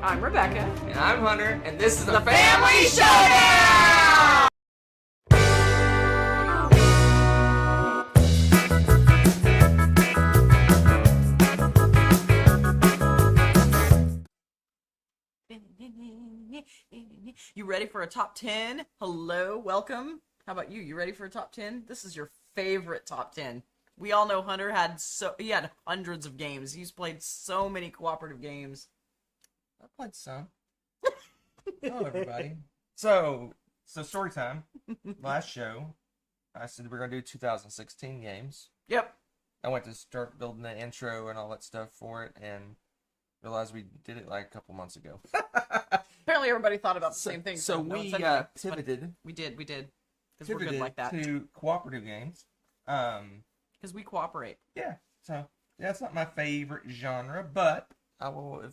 I'm Rebecca. And I'm Hunter, and this is the Family Showdown! You ready for a top 10? Hello, welcome. How about you? You ready for a top 10? This is your favorite top 10. We all know Hunter had hundreds of games. He's played so many cooperative games. I played some. Hello, everybody. So story time. Last show, I said we're going to do 2016 games. Yep. I went to start building the intro and all that stuff for it, and realized we did it like a couple months ago. Apparently everybody thought about the same thing. So we pivoted. We did. Because we're good like that. To cooperative games. Because we cooperate. Yeah. So that's not my favorite genre, but I will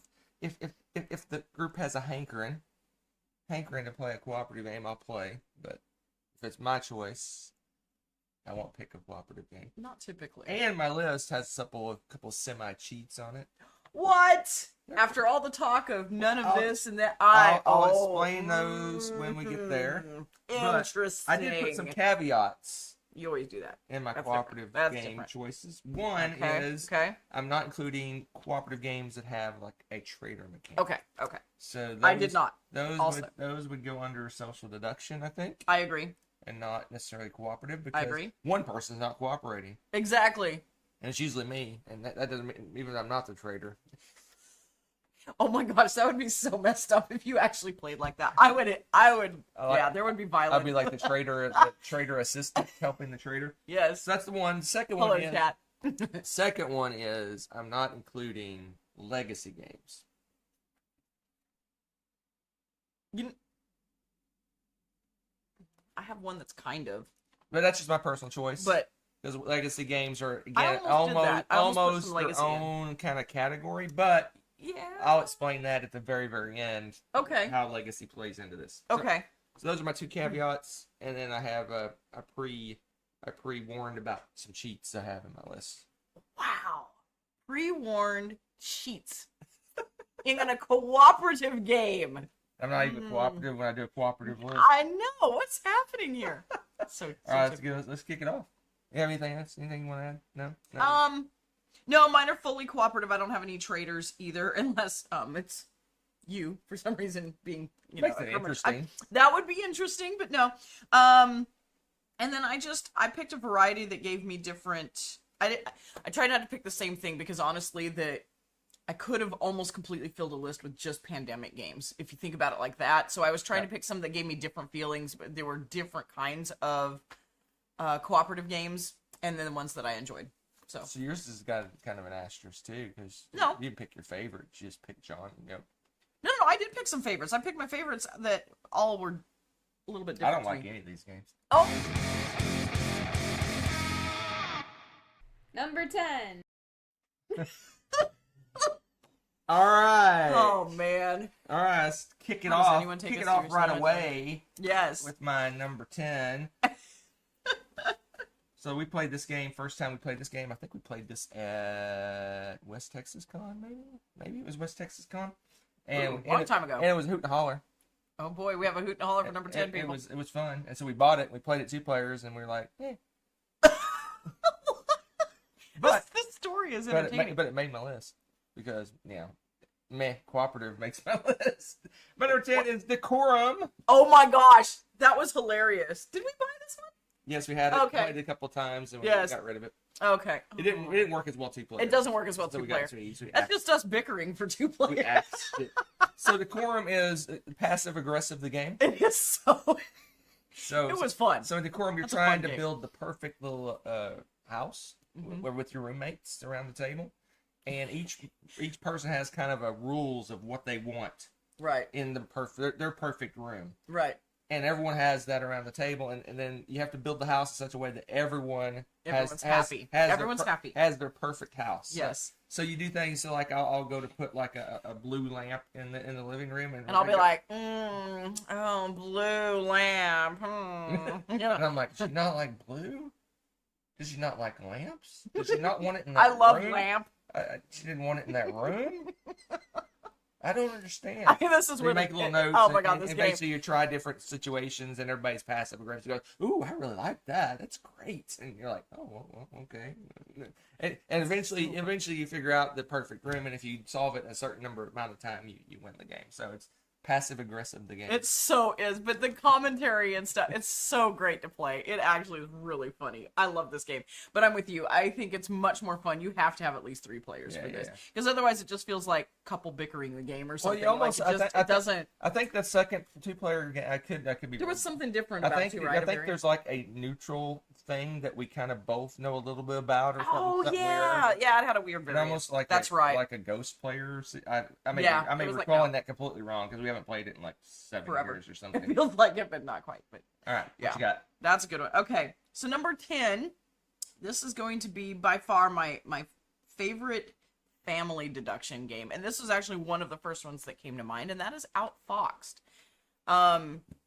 if the group has a hankering to play a cooperative game, I'll play. But if it's my choice, I won't pick a cooperative game. Not typically. And my list has a couple semi-cheats on it. What? After all the talk of none of this and that, I'll explain those when we get there. Interesting. I did put some caveats. You always do that. In my That's cooperative game choices. One is I'm not including cooperative games that have like a trader mechanic. Okay. So those, I did not. Those would go under social deduction, I think. I agree. And not necessarily cooperative because I agree. One person's not cooperating. Exactly. And it's usually me, and that doesn't mean even I'm not the trader. Oh my gosh, that would be so messed up if you actually played like that. I would. Yeah, there would be violence. I'd be like the trader assistant helping the trader. Yes. So that's the one. Second Hello, one is, chat. second one is I'm not including legacy games. I have one that's kind of. But that's just my personal choice. But because legacy games are again almost their own kind of category, but yeah, I'll explain that at the very, very end. Okay. How legacy plays into this. Okay. So those are my two caveats, and then I have I pre-warned about some cheats I have in my list. Wow, pre-warned cheats in a cooperative game. I'm not even cooperative when I do a cooperative list. I know what's happening here. So all right, let's kick it off. You have anything else? Anything you want to add? No? No, mine are fully cooperative. I don't have any traders either, unless it's you for some reason being Makes it interesting. That would be interesting, but no. And then I picked a variety that gave me different. I tried not to pick the same thing because honestly, I could have almost completely filled a list with just pandemic games if you think about it like that. So I was trying to pick some that gave me different feelings, but there were different kinds of cooperative games, and then the ones that I enjoyed. So yours has got kind of an asterisk too, because you didn't pick your favorite. You just picked John. Yep. No, I did pick some favorites. I picked my favorites that all were a little bit different. I don't like any of these games. Oh. Number 10. All right. Oh man. All right, let's kick it How does off. anyone take Kick us it off seriously? right away. Yes. With my number 10. So we played this game. First time we played this game, I think we played this at West Texas Con, maybe it was West Texas Con. And long time ago. And it was Hoot and Holler. Oh boy, we have a Hoot and Holler for number 10 people. It was fun, and so we bought it. We played it 2 players, and we were like, eh. But this story is entertaining. But it made my list because cooperative makes my list. But number 10 is Decorum. Oh my gosh, that was hilarious. Did we buy this one? Yes, we had it. Okay. Played it a couple of times, and we got rid of it. Okay. It didn't work as well 2 players. It doesn't work as well 2 players. That's just us bickering for 2 players. We axed it. So Decorum is passive aggressive. The game. It is so. It was fun. So in Decorum, you're trying to build the perfect little house with your roommates around the table, and each person has kind of a rules of what they want. Right. In their perfect room. Right. And everyone has that around the table, and then you have to build the house in such a way that everyone's happy. Everyone's happy. Has their perfect house. Yes. So you do things. So like I'll go to put like a blue lamp in the living room, and I'll be like, blue lamp. And I'm like, does she not like blue? Does she not like lamps? Does she not want it in that I love room? lamp. She didn't want it in that room. I don't understand. I mean, this is So where you make little notes. Oh my god, this and game. basically you try different situations, and everybody's passive aggressive. Goes, "Ooh, I really like that. That's great." And you're like, "Oh, well, okay." And eventually you figure out the perfect room, and if you solve it in a certain amount of time, you win the game. So it's passive aggressive, the game. It so is, but the commentary and stuff, it's so great to play. It actually is really funny. I love this game. But I'm with you. I think it's much more fun. You have to have at least 3 players for this. Because otherwise it just feels like couple bickering the game or something. Well, you almost, like it doesn't. I think the second 2-player game, I could be. There was something different about it too, right? I think there's like a neutral thing that we kind of both know a little bit about, or something. Oh yeah, weird. Yeah, it had a weird variant. Almost like that's right, like a ghost player. I may be like, recalling that completely wrong because we haven't played it in like 7 years or something. It feels like it, but not quite. But all right, what you got? That's a good one. Okay, so number 10. This is going to be by far my favorite family deduction game, and this was actually one of the first ones that came to mind, and that is Outfoxed.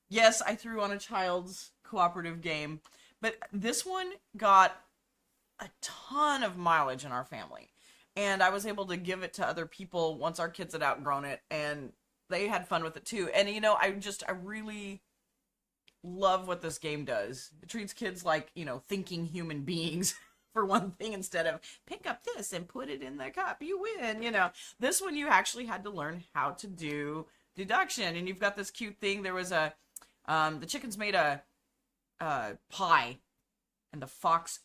Yes, I threw on a child's cooperative game, but this one got a ton of mileage in our family, and I was able to give it to other people once our kids had outgrown it, and they had fun with it too. And you know, I really love what this game does. It treats kids like, you know, thinking human beings. For one thing, instead of pick up this and put it in the cup, you win. You know, this one you actually had to learn how to do deduction, and you've got this cute thing. There was the chickens made a pie, and the fox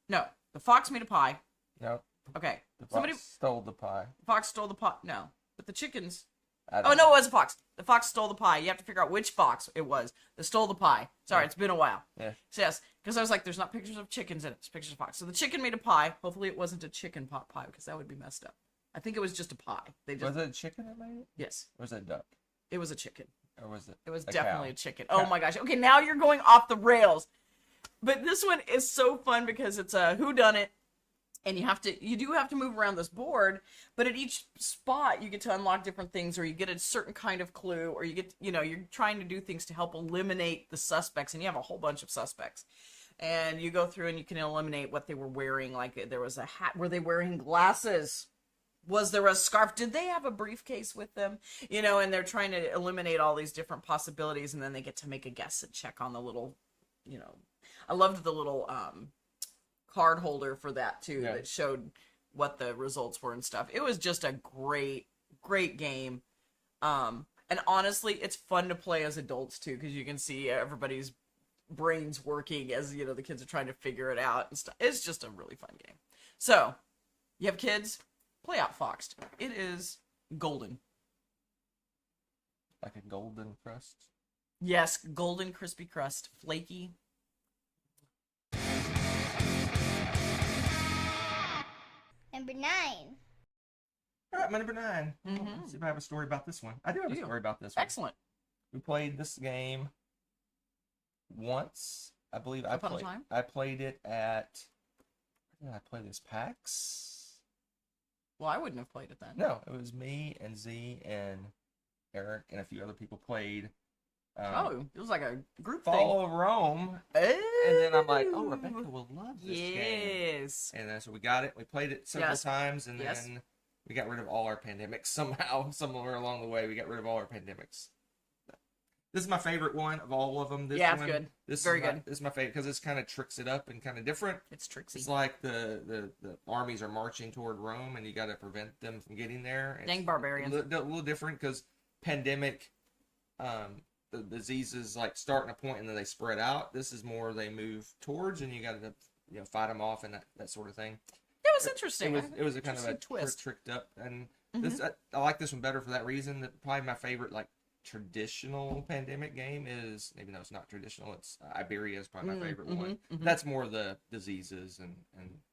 made a pie. No. Okay. Somebody stole the pie. The fox stole the pie. No, but the chickens. Oh no, it was a fox. The fox stole the pie. You have to figure out which fox it was that stole the pie. Sorry, it's been a while. Yeah. So yes, because I was like, there's not pictures of chickens in it. It's pictures of fox. So the chicken made a pie. Hopefully it wasn't a chicken pot pie because that would be messed up. I think it was just a pie. Was it a chicken that made it? Yes. Or was it a duck? It was a chicken. Or was it? It was a definitely cow? a chicken. Oh my gosh. Okay, now you're going off the rails. But this one is so fun because it's a whodunit. And you do have to move around this board, but at each spot you get to unlock different things, or you get a certain kind of clue, or you get, you know, you're trying to do things to help eliminate the suspects, and you have a whole bunch of suspects. And you go through and you can eliminate what they were wearing. Like there was a hat. Were they wearing glasses? Was there a scarf? Did they have a briefcase with them? You know, and they're trying to eliminate all these different possibilities, and then they get to make a guess and check on the little, you know, I loved the little, card holder for that too, that showed what the results were and stuff. It was just a great game. And honestly, it's fun to play as adults too, because you can see everybody's brains working as, you know, the kids are trying to figure it out and stuff. It's just a really fun game. So, you have kids, play Outfoxed. It is golden. Like a golden crust? Yes, golden crispy crust, flaky. Number 9. All right, my number 9. Mm-hmm. Let's see if I have a story about this one. I do have a story about this one. Excellent. We played this game once. I believe I played it at, where did I play this? PAX? Well, I wouldn't have played it then. No, it was me and Z and Eric and a few other people played. It was like a group Fall of Rome. Oh. And then I'm like, oh, Rebecca will love this game. Yes. And then so we got it. We played it several times, and then we got rid of all our pandemics somehow. Somewhere along the way, we got rid of all our pandemics. This is my favorite one of all of them. This it's one, good. This Very is good. This is my favorite because it's kind of tricks it up and kind of different. It's tricksy. It's like the armies are marching toward Rome, and you got to prevent them from getting there. Dang barbarians. A little different because pandemic, the diseases like start in a point and then they spread out. This is more they move towards, and you got to fight them off and that sort of thing. It was interesting. It was a kind of a twist. Tricked up, and this I like this one better for that reason. That probably my favorite like traditional pandemic game is, even though it's not traditional, it's Iberia is probably my favorite one. That's more the diseases and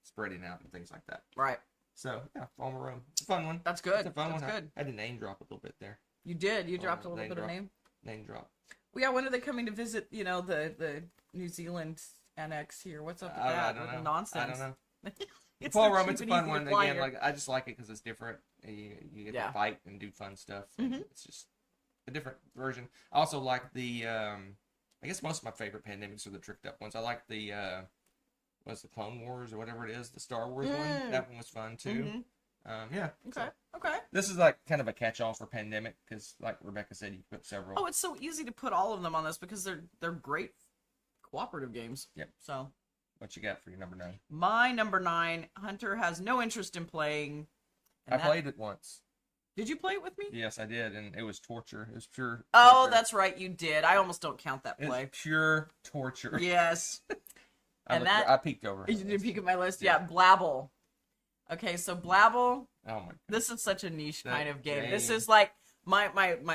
spreading out and things like that. Right. So yeah, Fall of Rome. It's a fun one. That's good. It's a fun That's one. good. I had to name drop a little bit there. You did. You dropped a little bit of name. Name drop. Well, yeah. When are they coming to visit? You know, the New Zealand annex here. What's up with that? I don't know. Nonsense. I don't know. It's Fall so of Rome. cheap It's a and fun easy one. to fly Again, here. like I just like it because it's different. You get to fight and do fun stuff. It's just a different version. I also like the. I guess most of my favorite pandemics are the tricked up ones. I like the. What's the Clone Wars or whatever it is, the Star Wars one. That one was fun too. Yeah. Okay. Okay. This is like kind of a catch-all for Pandemic because, like Rebecca said, you put several. Oh, it's so easy to put all of them on this because they're great cooperative games. Yep. So, What you got for your number 9? my number 9, Hunter has no interest in playing. I played it once. Did you play it with me? Yes, I did, and it was torture. It was pure. Oh, torture. that's right, you did. I almost don't count that It's play. pure torture. Yes. I peeked over. You did peek at my list? Yeah. Yeah, Blabble. Okay, so Blabble, Oh my god. this is such a niche That kind of game. This game. is like my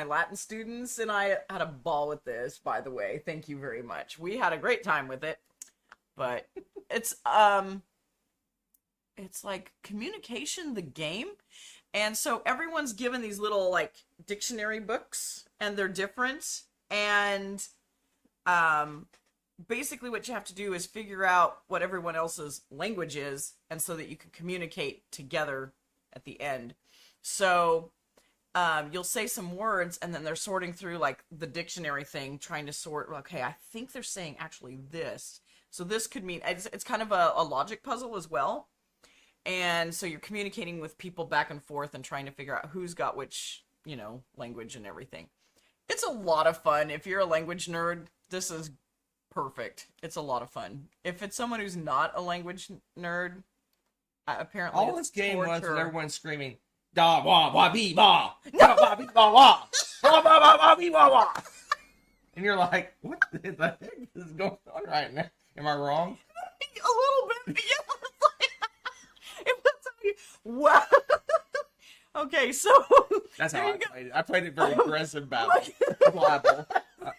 Latin students and I had a ball with this, by the way. Thank you very much. We had a great time with it. But it's like communication the game. And so everyone's given these little like dictionary books and they're different and basically what you have to do is figure out what everyone else's language is and so that you can communicate together at the end. So you'll say some words and then they're sorting through like the dictionary thing, trying to sort, okay, I think they're saying actually this. So this could mean, it's kind of a logic puzzle as well. And so you're communicating with people back and forth and trying to figure out who's got which, language and everything. It's a lot of fun. If you're a language nerd, this is perfect. It's a lot of fun. If it's someone who's not a language nerd, apparently All it's this game was torture. everyone screaming, "Da wah wah bee wah, da wah bee wah wah, wah wah wah wah bee wah wah," and you're like, "What the heck is going on right now? Am I wrong?" A little bit, yeah. If that's how you, wow. Okay, so That's how there I you go. played it. I played it very aggressive battle. Blabble.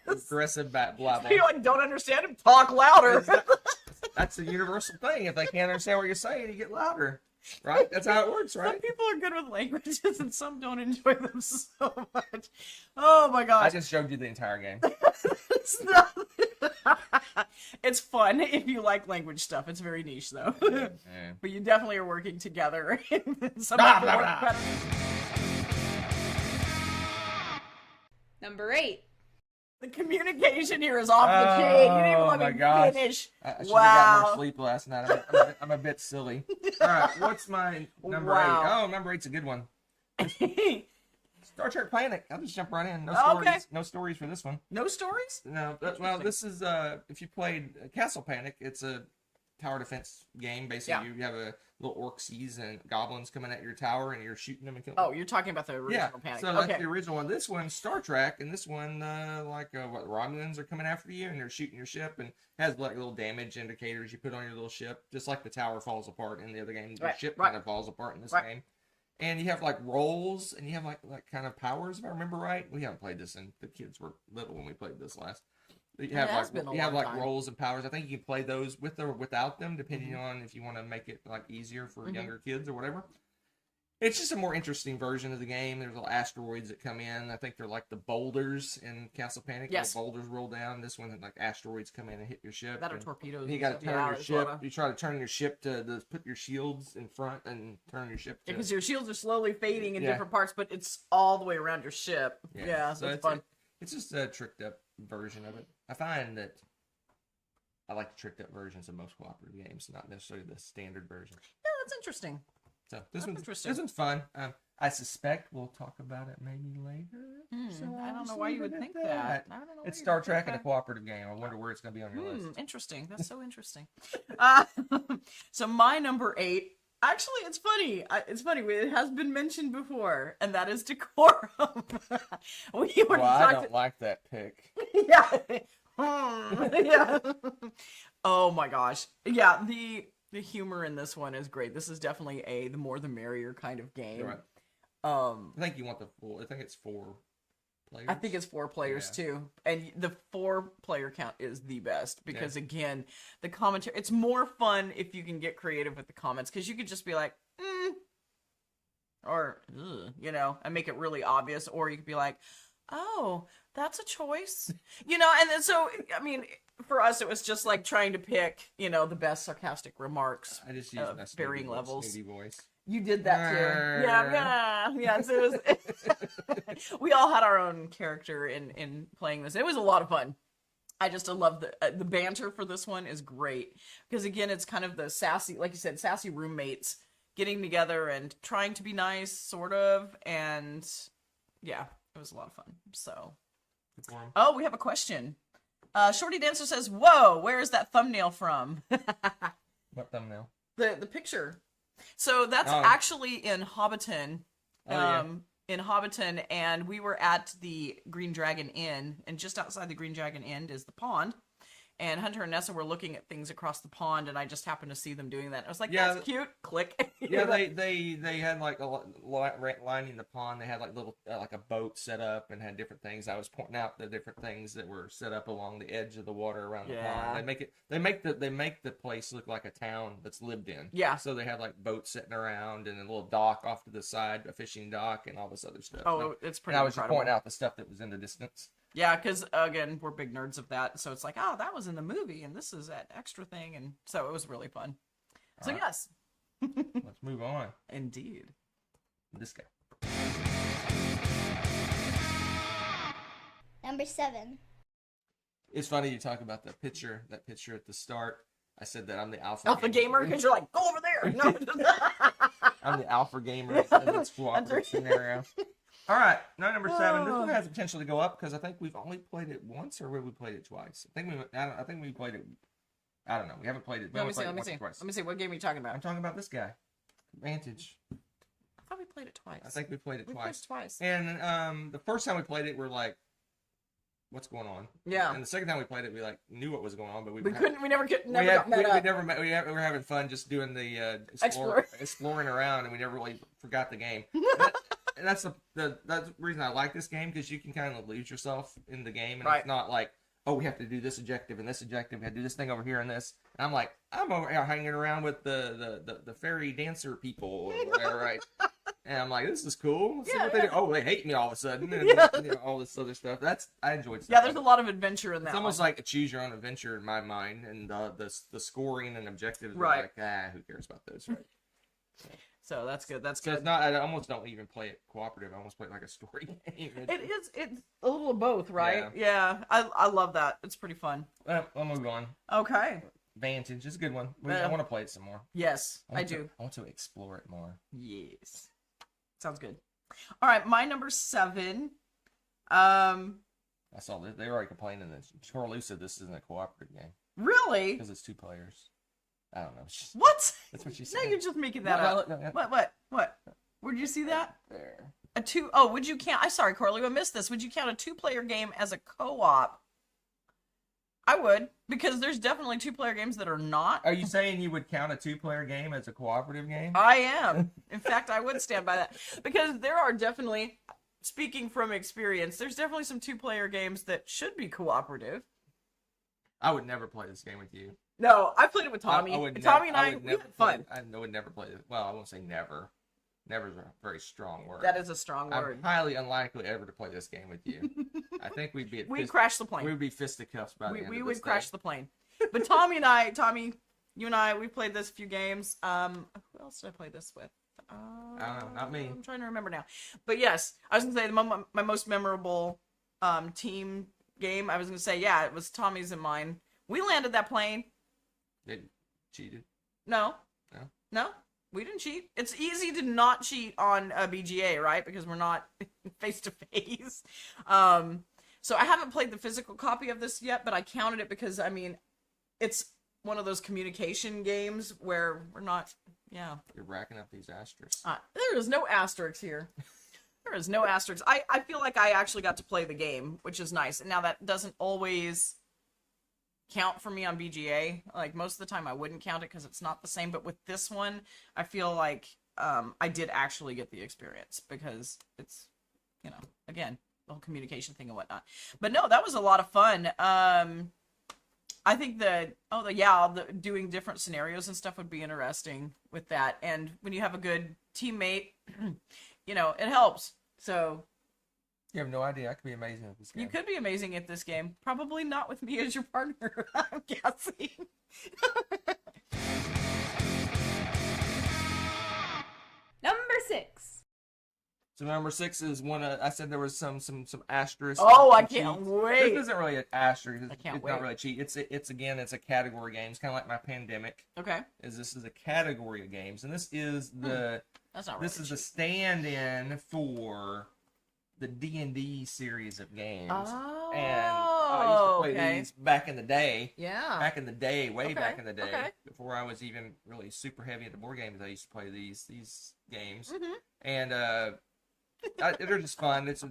Aggressive blabble. You like don't understand him, talk louder. That's the universal thing. If they can't understand what you're saying, you get louder. Right? That's how it works, Some right? people are good with languages and some don't enjoy them so much. Oh my I gosh. just showed you the entire game. It's not... It's fun if you like language stuff. It's very niche though. Yeah. But you definitely are working together. Some Blah, people blah, work blah. better. Number 8. The communication here is off the chain. You didn't even Oh let my me gosh. finish. I should have got Wow. more sleep last night. I'm a bit silly. All right, what's my number Wow. 8? Oh, number 8's a good one. Star Trek Panic. I'll just jump right in. No Okay. stories. No stories for this one. No stories? No. Well, this is if you played Castle Panic, it's a tower defense game. Basically, Yeah. you have a little orcs and goblins coming at your tower, and you're shooting them and killing them. Oh, you're talking about the original Yeah, Panic. so that's Okay. the original one. This one's Star Trek, and this one, what Romulans are coming after you, and they're shooting your ship, and has like little damage indicators you put on your little ship, just like the tower falls apart in the other game. The Right, ship right. kind of falls apart in this Right. game, and you have like rolls, and you have like kind of powers, if I remember right. We haven't played this, and the kids were little when we played this last. You It have has like been a you have long like time. rolls and powers. I think you can play those with or without them, depending on if you want to make it like easier for Mhm. younger kids or whatever. It's just a more interesting version of the game. There's little asteroids that come in. I think they're like the boulders in Castle Panic. Yes. The boulders roll down. This one, like asteroids come in and hit your ship. That are and torpedoes. You and got to stuff. turn Yeah, your there's a lot ship. of- You try to turn your ship to put your shields in front and turn your ship to. Because your shields are slowly fading in Yeah. different parts, but it's all the way around your ship. Yeah, so that's it's fun. It's just a tricked up version of it. I find that I like the tricked up versions of most cooperative games, not necessarily the standard version. Yeah, that's interesting. So That's this interesting. one's fun. I suspect we'll talk about it maybe later. So I I'll don't know just why leave you would it at think that. I don't know why It's you Star would think Trek and a that. cooperative game. I wonder where it's going to be on your list. Interesting. That's so interesting. Uh, so my number 8. Actually, it's funny. It's funny. It has been mentioned before, and that is Decorum. We already Well, I talked. don't like that pick. Yeah. Yeah. Oh my gosh. Yeah. The humor in this one is great. This is definitely the more the merrier kind of game. Right. I think you want the full. I think it's 4 players. I think it's 4 players Yeah. too, and the 4-player count is the best because again, the commentary. It's more fun if you can get creative with the comments because you could just be like, or and make it really obvious, or you could be like, oh, that's a choice, and then so I mean, for us, it was just like trying to pick, the best sarcastic remarks. I just use my varying snooty levels. snooty voice. You did that too. Yeah. So it was. We all had our own character in playing this. It was a lot of fun. I love the banter for this one is great because again, it's kind of the sassy, like you said, sassy roommates getting together and trying to be nice, sort of. And yeah, it was a lot of fun. So, oh, we have a question. Shorty Dancer says, "Whoa, where is that thumbnail from?" What thumbnail? The picture. So that's actually in Hobbiton. In Hobbiton, and we were at the Green Dragon Inn, and just outside the Green Dragon Inn is the pond. And Hunter and Nessa were looking at things across the pond, and I just happened to see them doing that. I was like, "That's cute." Click. Yeah, they had like lining the pond. They had like little like a boat set up and had different things. I was pointing out the different things that were set up along the edge of the water around the pond. They make the place look like a town that's lived in. Yeah. So they had like boats sitting around and a little dock off to the side, a fishing dock, and all this other stuff. Oh, it's pretty. And I was incredible. just pointing out the stuff that was in the distance. Yeah, because again, we're big nerds of that, so it's like, oh, that was in the movie, and this is that extra thing, and so it was really fun. So All right. yes, Let's move on. indeed. This guy. Number 7. It's funny you talk about that picture at the start. I said that I'm the alpha Gamer, because you're like, go over there. No, I'm the alpha gamer in this cooperative scenario. All right, number 7. This one has potential to go up because I think we've only played it once, or we played it twice. I think we played it. I don't know. We haven't played it. Let me see. What game are you talking about? I'm talking about this guy, Vantage. I thought we played it twice. I think we played it twice. Twice. And the first time we played it, we're like, "What's going on?" Yeah. And the second time we played it, we like knew what was going on, but we couldn't. We never got met up. We were having fun just doing the exploring around, and we never really forgot the game. And that's the reason I like this game, because you can kind of lose yourself in the game, and it's not like, oh, we have to do this objective and this objective, we have to do this thing over here and this. And I'm like, I'm over here hanging around with the fairy dancer people or whatever, right? And I'm like, this is cool. Let's see what they do. Oh, they hate me all of a sudden, and all this other stuff. I enjoyed stuff. Yeah, there's a lot of adventure in that. It's almost like a choose your own adventure in my mind, and the scoring and objectives are like, who cares about those, right? So that's good. That's So good. it's not. I almost don't even play it cooperative. I almost play it like a story game. It's a little of both, right? Yeah. I love that. It's pretty fun. Well, I'll move on. Okay. Vantage is a good one. I want to play it some more. Yes, I do. I want to explore it more. Yes. Sounds good. All right, my number 7. I saw this. They were already complaining that Corlew said this isn't a cooperative game Really? because it's 2 players. I don't know. What? That's what she said. No, you're just making that up. No. What? Where'd you see that? There. A 2. Oh, would you count? I'm sorry, Corley, I missed this. Would you count a 2-player game as a co-op? I would, because there's definitely 2-player games that are not. Are you saying you would count a 2-player game as a cooperative game? I am. In fact, I would stand by that, because there are definitely, speaking from experience, there's definitely some 2-player games that should be cooperative. I would never play this game with you. No, I played it with Tommy. Tommy and I, we had fun. I would never play it. Well, I won't say never. Never is a very strong word. That is a strong word. I'm highly unlikely ever to play this game with you. I think we'd be we'd crash the plane. We would be fisticuffs by the end of this We would day. crash the plane. But Tommy, you and I, we played this a few games. Who else did I play this with? I don't know, not me. I'm trying to remember now. But yes, I was gonna say my most memorable team game. I was gonna say, yeah, it was Tommy's and mine. We landed that plane. They cheated. No, we didn't cheat. It's easy to not cheat on a BGA, right? Because we're not face to face. So I haven't played the physical copy of this yet, but I counted it because, I mean, it's one of those communication games where we're not, yeah. You're racking up these asterisks. There is no asterisks here. There is no asterisks. I feel like I actually got to play the game, which is nice. And now that doesn't always count for me on BGA. Like, most of the time I wouldn't count it because it's not the same. But with this one, I feel like I did actually get the experience because it's, again, the whole communication thing and whatnot. But no, that was a lot of fun. I think doing different scenarios and stuff would be interesting with that. And when you have a good teammate, it helps. So you have no idea. I could be amazing at this game. you could be amazing at this game. Probably not with me as your partner, I'm guessing. Number 6. So number 6 is one. I said there was some asterisk. Oh, I some can't cheats. wait. This isn't really an asterisk. I can't It's wait. not really a cheat. It's a category game. It's kind of like my pandemic. Okay. This is a category of games, and this is the That's not really this is the stand-in for the D&D series of games. Oh. And I used to play okay. these back in the day. Yeah. Back in the day, way Okay, back in the day, okay. before I was even really super heavy into board games, I used to play these games, Mhm. and they're just fun. It's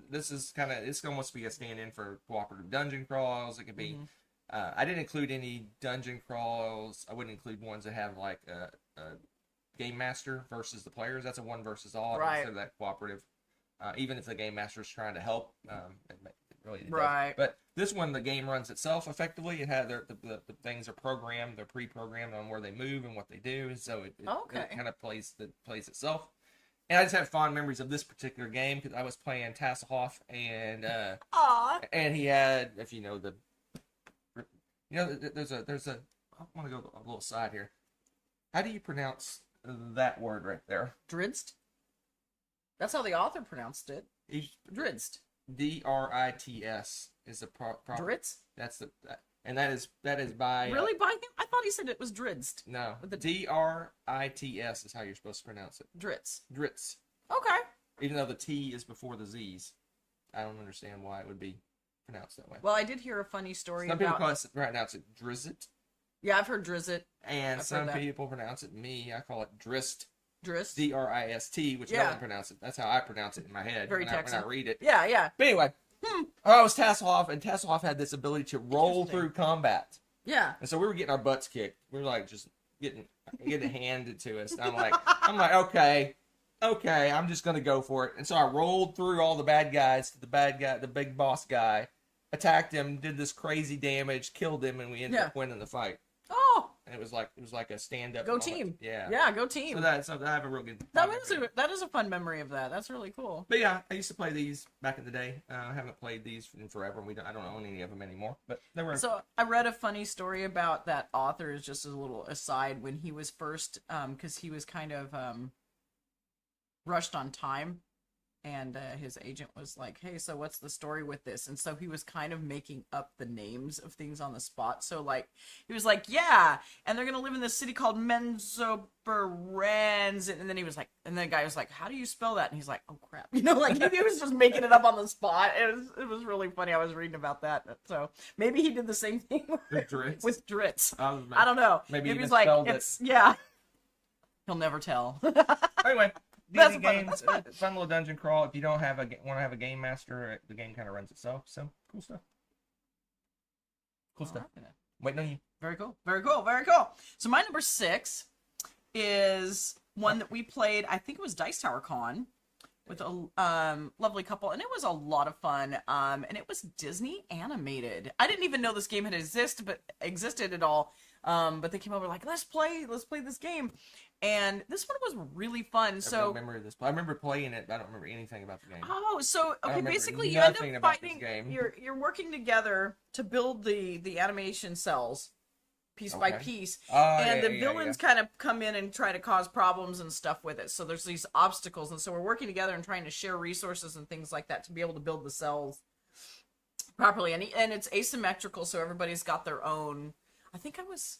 almost be a stand-in for cooperative dungeon crawls. It could be. Mhm. I didn't include any dungeon crawls. I wouldn't include ones that have like a game master versus the players. That's a one versus all. Right. Instead of that cooperative. Even if the game master is trying to help, it really does. Right. But this one, the game runs itself effectively. It had the things are programmed. They're pre-programmed on where they move and what they do. So it Okay. kind of plays itself. And I just have fond memories of this particular game because I was playing Tasselhoff and Aw. and he had, if you know there's a I want to go a little side here. How do you pronounce that word right there? Dridst? That's how the author pronounced it. Dridst. Drits is the proper. Dritz? That's and that is by Really? By him? I thought he said it was Dridst. no, With the- Drits is how you're supposed to pronounce it. Dritz. Drits, Okay. even though the T is before the Z's. I don't understand why it would be pronounced that way. Well, I did hear a funny story Some people about... pronounce it Drizzit, Yeah, I've heard Drizzit. and I've some heard that. people pronounce it I call it Drist. Drist. Drist, which no Yeah. one pronounces it. That's how I pronounce it in my head Very when I Texan. read it. Yeah, yeah. But anyway, I was Tasselhoff, and Tasselhoff had this ability to roll Interesting. through combat. Yeah. And so we were getting our butts kicked. We were like just getting handed to us. And I'm like, okay, I'm just gonna go for it. And so I rolled through all the bad guys to the big boss guy, attacked him, did this crazy damage, killed him, and we ended up winning the fight. Oh, And it was like a stand up. go team. Yeah. Yeah, go team. So I have a real good. That is a fun memory of that. That's really cool. But yeah, I used to play these back in the day. I haven't played these in forever. I don't own any of them anymore. But they were. So I read a funny story about that author, is just a little aside, when he was first, because he was kind of rushed on time, and his agent was like, hey, so what's the story with this? And so he was kind of making up the names of things on the spot. So like he was like, yeah, and they're gonna live in this city called Menzoberranz, and then he was like, and the guy was like, how do you spell that? And he's like, oh crap, like he was just making it up on the spot. It was really funny. I was reading about that. So maybe he did the same thing Dritz. with Dritz. I I don't know. Maybe he he's like, misspelled it. it's yeah. He'll never tell. Anyway, That's D&D fun. games, That's fun. fun little dungeon crawl. If you don't want to have a game master, the game kind of runs itself. So cool stuff. Cool stuff. Waiting on you. Very cool. Very cool. Very cool. So my number 6 is one that we played. I think it was Dice Tower Con with a lovely couple, and it was a lot of fun. And it was Disney animated. I didn't even know this game had existed at all. But they came over like, let's play this game. And this one was really fun. I have no memory of this. I remember playing it, but I don't remember anything about the game. Oh, so I okay, remember basically you end nothing up about this fighting. game. You're working together to build the animation cells, piece by Okay. piece, Oh, and yeah, the yeah, villains kind of come in and try to cause problems and stuff with it. So there's these obstacles, and so we're working together and trying to share resources and things like that to be able to build the cells properly. And it's asymmetrical, so everybody's got their own. I think I was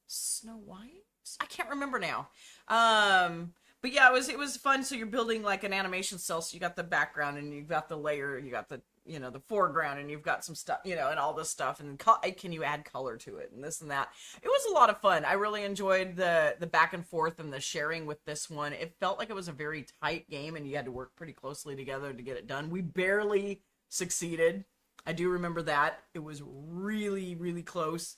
Snow White. I can't remember now. But yeah, it was fun. So you're building like an animation cell. So you got the background and you've got the layer, you got the the foreground, and you've got some stuff, and all this stuff, and can you add color to it and this and that. It was a lot of fun. I really enjoyed the back and forth and the sharing with this one. It felt like it was a very tight game, and you had to work pretty closely together to get it done. We barely succeeded. I do remember that. It was really, really close.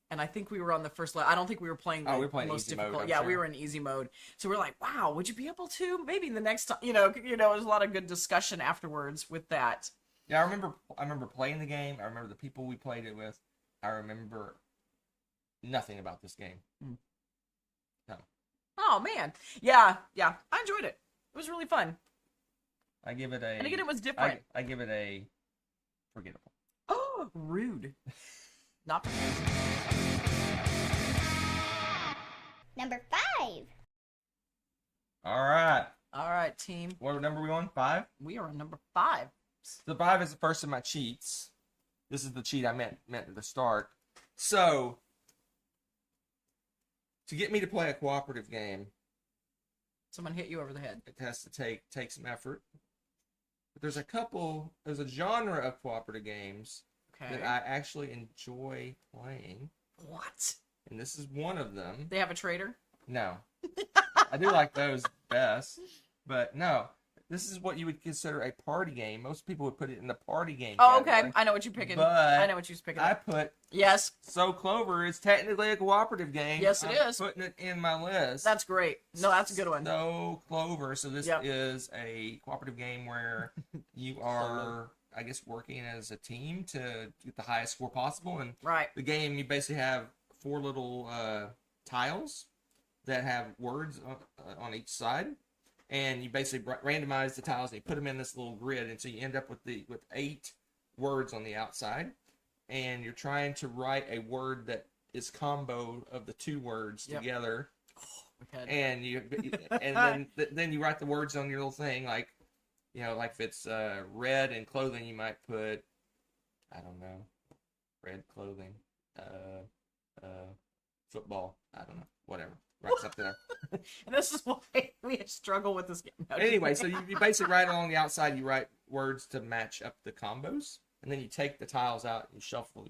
And I think we were on the first level. I don't think we were playing the we were playing most easy mode, difficult. I'm Yeah, we sure. were in easy mode. So we're like, wow, would you be able to? Maybe the next time, there's a lot of good discussion afterwards with that. Yeah, I remember playing the game. I remember the people we played it with. I remember nothing about this game. No. Oh, man. Yeah. I enjoyed it. It was really fun. I give it a. And again, it was different. I give it a forgettable. Oh, rude. Not for me. Number 5. All right. All right, team. What number are we on? 5? We are on number 5. The 5 is the first of my cheats. This is the cheat I meant at the start. So, to get me to play a cooperative game, Someone hit you over the head. it has to take some effort. But there's a genre of cooperative games Okay. that I actually enjoy playing, What? and this is one of them. They have a traitor? No. I do like those best, but no. This is what you would consider a party game. Most people would put it in the party game Oh, okay. category. I know what you're picking. But I know what you're picking. I put Yes, So Clover is technically a cooperative game. Yes, it I'm is. putting it in my list. that's great. No, that's a good one. So Clover. So this Yep. is a cooperative game where you are, I guess, working as a team to get the highest score possible. And Right. the game, you basically have 4 little tiles that have words on each side. And you basically randomize the tiles and you put them in this little grid, and so you end up with 8 words on the outside, and you're trying to write a word that is combo of the 2 words Yep. together, Okay. and then you write the words on your little thing, like like if it's red and clothing, you might put, I don't know, red clothing, football, I don't know, whatever. Write something up. And this is why we struggle with this game. Anyway, so you basically write along the outside, you write words to match up the combos, and then you take the tiles out, you shuffle,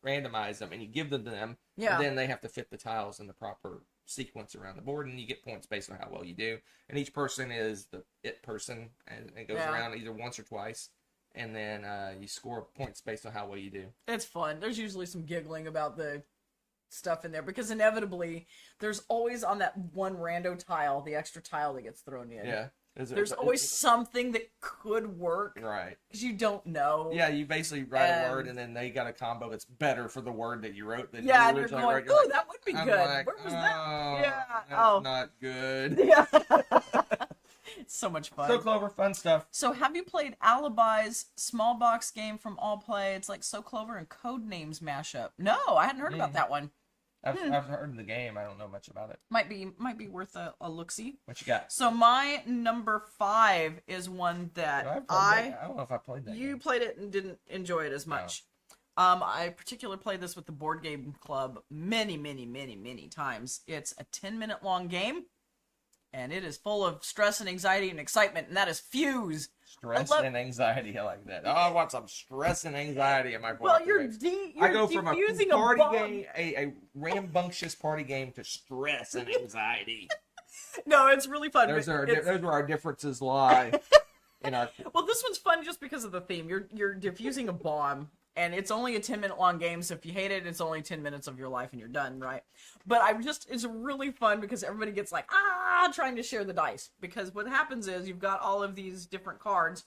randomize them, and you give them to them. Yeah. And then they have to fit the tiles in the proper sequence around the board, and you get points based on how well you do. And each person is the it person, and it goes Yeah. around either once or twice, and then you score points based on how well you do. It's fun. There's usually some giggling about the stuff in there because inevitably there's always on that one rando tile, the extra tile that gets thrown in. Yeah. There's always something that could work right. because you don't know. Yeah, you basically write a word, and then they got a combo that's better for the word that you wrote. That Yeah, you and you're originally going, wrote. You're ooh, that would be I'm good. like, Where was that? "Oh, Yeah. that's Oh. not good." Yeah. It's so much fun. So Clover, fun stuff. So have you played Alibi's small box game from All Play? It's like So Clover and Codenames mashup. No, I hadn't heard about that one. I've heard of the game. I don't know much about it. Might be worth a look-see. What you got? So my number 5 is one that I don't know if I played that. you game. played it and didn't enjoy it as much. I particularly played this with the Board Game Club many times. It's a 10-minute long game, and it is full of stress and anxiety and excitement, and that is Fuse. Stress and anxiety. I like that. Oh, I want some stress and anxiety in my Well, cooperative you're games. you're I go from a defusing party bomb. game, a rambunctious party game, to stress and anxiety. No, it's really fun. Those but are it's- those where our differences lie in our. Well, this one's fun just because of the theme. You're defusing a bomb, and it's only a 10-minute long game, so if you hate it, it's only 10 minutes of your life and you're done, right? But it's really fun because everybody gets like, trying to share the dice. Because what happens is you've got all of these different cards,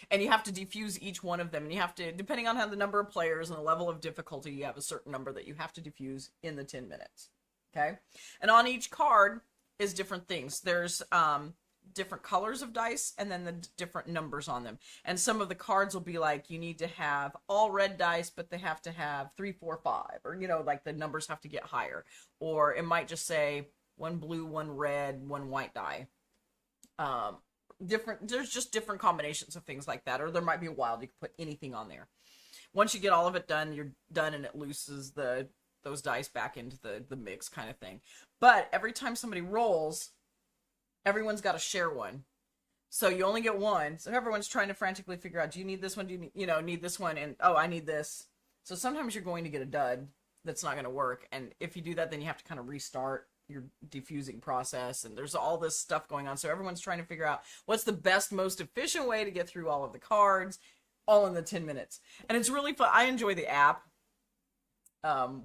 and you have to defuse each one of them, and you have to, depending on how the number of players and the level of difficulty, you have a certain number that you have to defuse in the 10 minutes, okay? And on each card is different things. There's, different colors of dice and then the different numbers on them, and some of the cards will be like you need to have all red dice but they have to have 3 4 5, or like the numbers have to get higher, or it might just say 1 blue, 1 red, 1 white die. There's just different combinations of things like that, or there might be a wild, you can put anything on there. Once you get all of it done, you're done, and it looses those dice back into the mix kind of thing. But every time somebody rolls, everyone's got to share one. So you only get one. So everyone's trying to frantically figure out, do you need this one? Do you need this one? And, I need this. So sometimes you're going to get a dud that's not going to work. And if you do that, then you have to kind of restart your defusing process. And there's all this stuff going on. So everyone's trying to figure out what's the best, most efficient way to get through all of the cards, all in the 10 minutes. And it's really fun. I enjoy the app.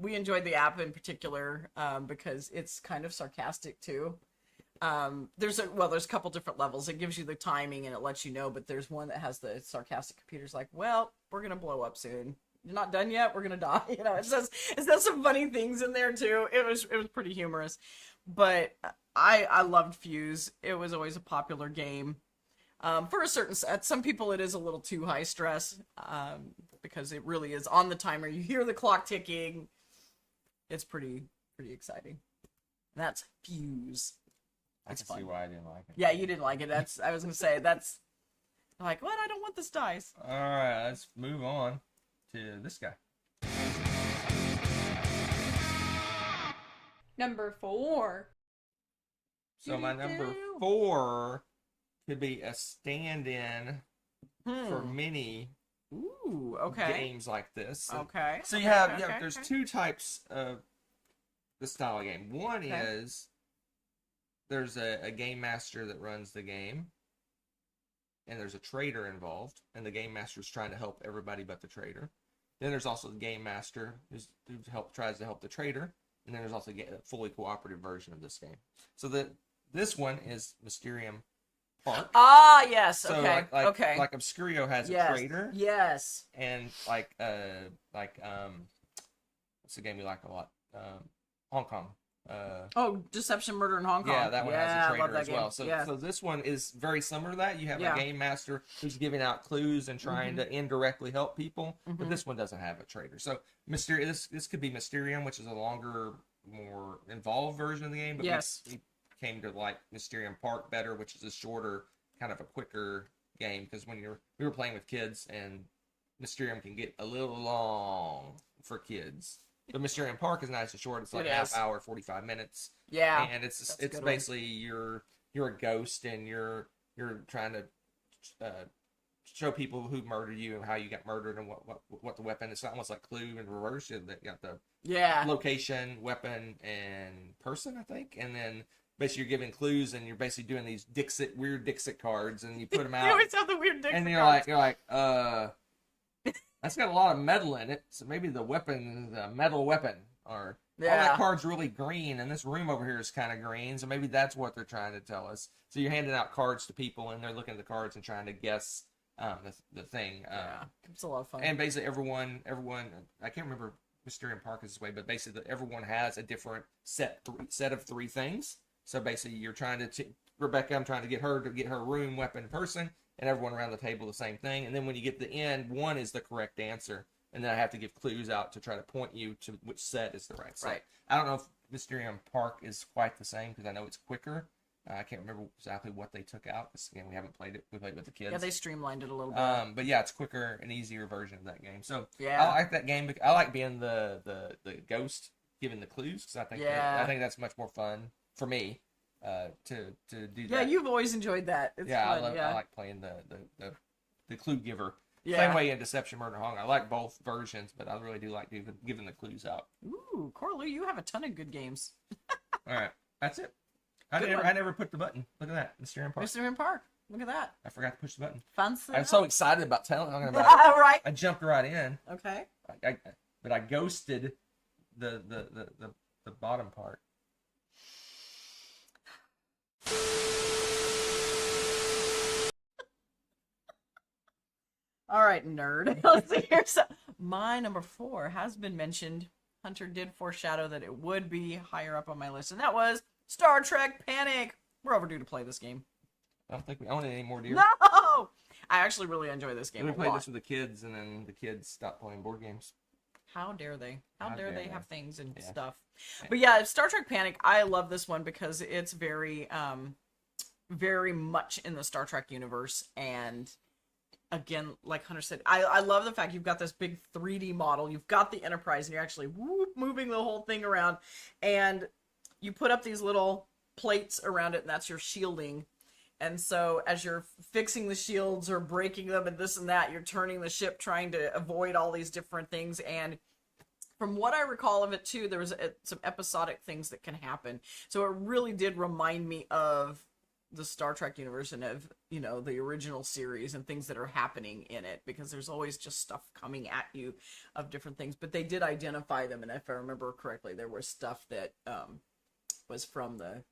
We enjoyed the app in particular because it's kind of sarcastic too. There's a couple different levels. It gives you the timing and it lets you know, but there's one that has the sarcastic computers like, well, we're gonna blow up soon. You're not done yet. We're gonna die. It says some funny things in there too. It was pretty humorous, but I loved Fuse. It was always a popular game. For a certain set, some people it is a little too high stress because it really is on the timer. You hear the clock ticking. It's pretty exciting. That's Fuse. I It's can see fun. why I didn't like it. Yeah, you didn't like it. I was gonna say that's like what? I don't want this dice. All right, let's move on to this guy. Number 4. So my number Do-do-do. 4 could be a stand-in for Hmm. many Ooh. Okay. games like this. And Okay. so okay, you have, okay, there's okay. two types of the style of game. One Okay. is there's a game master that runs the game, and there's a trader involved, and the game master is trying to help everybody but the trader. Then there's also the game master who tries to help the trader, and then there's also a fully cooperative version of this game. So this one is Mysterium Park. Ah, yes. So Okay. Okay. like Obscurio has a yes. trader, Yes. and what's the game we like a lot? Hong Kong. Oh, Deception, Murder in Hong Kong. Yeah, that one has I a love trader that as well. game. So, yeah. so this one is very similar to that. You have Yeah. a game master who's giving out clues and trying to indirectly help people, but Mhm. this one doesn't have a trader. So this could be Mysterium, which is a longer, more involved version of the game. But Yes. we came to like Mysterium Park better, which is a shorter, kind of a quicker game. Because when we were playing with kids, and Mysterium can get a little long for kids. But Mysterium Park is nice and short. It's like It half is. hour, 45 minutes. Yeah. And That's a it's good one. basically you're a ghost, and you're trying to show people who murdered you and how you got murdered and what the weapon. It's almost like Clue in reverse. You got the Yeah. location, weapon, and person, I think, and then basically you're giving clues, and you're basically doing these weird Dixit cards, and you put them You out, always have the weird dick. and you're like, that's got a lot of metal in it, so maybe the weapon is a metal weapon, or all that Yeah. card's really green, and this room over here is kind of green, so maybe that's what they're trying to tell us. So you're handing out cards to people, and they're looking at the cards and trying to guess the thing. Yeah. It's a lot of fun. And basically everyone, I can't remember Mysterium Park is this way, but basically everyone has a different set of 3 things. So basically you're trying to Rebecca, I'm trying to get her room, weapon, person, and everyone around the table the same thing. And then when you get to the end, 1 is the correct answer, and then I have to give clues out to try to point you to which set is the right set. Right. I don't know if Mysterium Park is quite the same, because I know it's quicker. I can't remember exactly what they took out, because again, we haven't played it. We played with the kids. yeah, they streamlined it a little bit. But yeah, it's quicker and easier version of that game. So Yeah. I like that game. I like being the ghost, giving the clues, because I think that's much more fun for me to do Yeah, that. you've always enjoyed that. It's Yeah, fun. I like playing the clue giver. Yeah. Same way in Deception, Murder, Hong. I like both versions, but I really do like giving the clues out. Ooh, Corley, you have a ton of good games. All right, that's it. Good one. I never put the button. Look at that, Mysterium Park. Mr. Park. Look at that. I forgot to push the button. Fancy. I'm so excited about talking about it. right. I jumped right in. Okay. But I ghosted the bottom part. All right, nerd. Let's see here. So, my number 4 has been mentioned. Hunter did foreshadow that it would be higher up on my list, and that was Star Trek Panic. We're overdue to play this game. I don't think we own it anymore, dear. No! I actually really enjoy this game We a played lot. this with the kids, and then the kids stopped playing board games. How dare they? How dare they have things and Yeah. stuff? But yeah, Star Trek Panic, I love this one because it's very, very much in the Star Trek universe. And again, like Hunter said, I love the fact you've got this big 3D model. You've got the Enterprise, and you're actually moving the whole thing around. And you put up these little plates around it, and that's your shielding. And so as you're fixing the shields or breaking them and this and that, you're turning the ship trying to avoid all these different things. And from what I recall of it too, there was some episodic things that can happen. So it really did remind me of the Star Trek universe and of, you know, the original series and things that are happening in it, because there's always just stuff coming at you of different things. But they did identify them. And if I remember correctly, there was stuff that was from the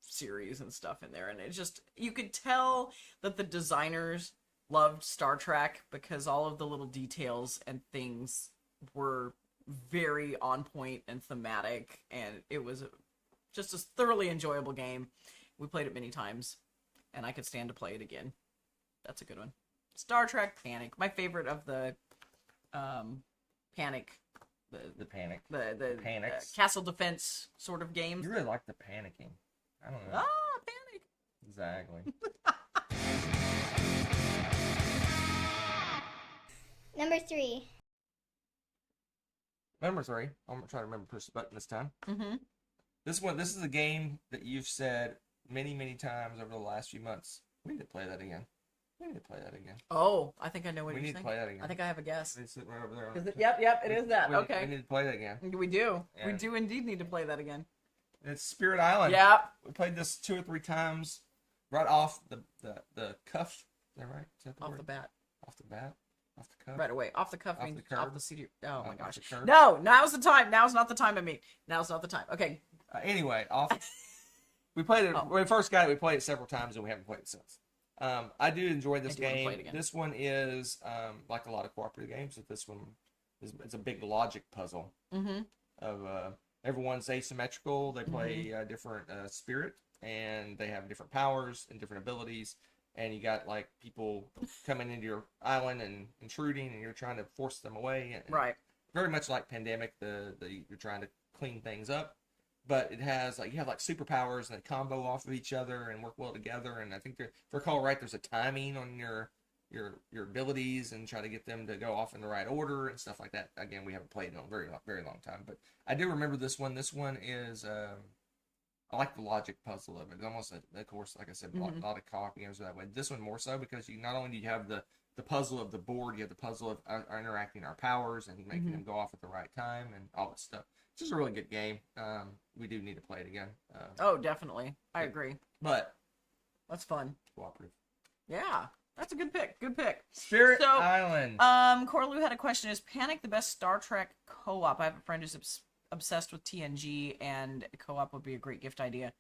series and stuff in there, and it just, you could tell that the designers loved Star Trek because all of the little details and things were very on point and thematic, and it was just a thoroughly enjoyable game. We played it many times, and I could stand to play it again. That's a good one. Star Trek Panic, my favorite of the Panic, The panic. the Panics. castle defense sort of games. You really like the panicking. I don't know. Ah, Panic. Exactly. Number 3. Number 3. I'm gonna try to remember to push the button this time. Mm-hmm. This is a game that you've said many, many times over the last few months. We need to play that again. We need to play that again. Oh, I think I know what We you're need to saying. play that again. I think I have a guess. It's sitting right over there. Is it? Yep, it is that. We Okay. need to play that again. We do. Yeah. We do indeed need to play that again. It's Spirit Island. Yeah. We played this 2 or 3 times right off the cuff. Is that right? Is that the Off word? the bat. Off the bat? Off the cuff? Right away. Off the cuff Off means the off curb? the CD. Oh my Off gosh. the curb? No, now's the time. Now's not the time, I mean. Now's not the time. Okay. Anyway, we played it. Oh. When we first got it, we played it several times, and we haven't played it since. I do enjoy this I do wanna play game. it again. This one is like a lot of cooperative games. But this one is it's a big logic puzzle Mm-hmm. of everyone's asymmetrical. They play different spirit, and they have different powers and different abilities. And you got like people coming into your island and intruding, and you're trying to force them away. And Right. very much like Pandemic, you're trying to clean things up, but it has like you have like superpowers and they combo off of each other and work well together. And I think if I recall right, there's a timing on your abilities and try to get them to go off in the right order and stuff like that. Again, we haven't played in a very long time, but I do remember this one. This one is I like the logic puzzle of it. It's almost of course, like I said, a lot of co-op games are that way. This one more so because you not only do you have the puzzle of the board, you have the puzzle of interacting our powers and making them go off at the right time and all that stuff. It's just a really good game. We do need to play it again. Oh, definitely. I agree. But That's fun. cooperative. Yeah. That's a good pick. Good pick. Spirit So, Island. Corlu had a question. Is Panic the best Star Trek co-op? I have a friend who's obsessed with TNG, and co-op would be a great gift idea.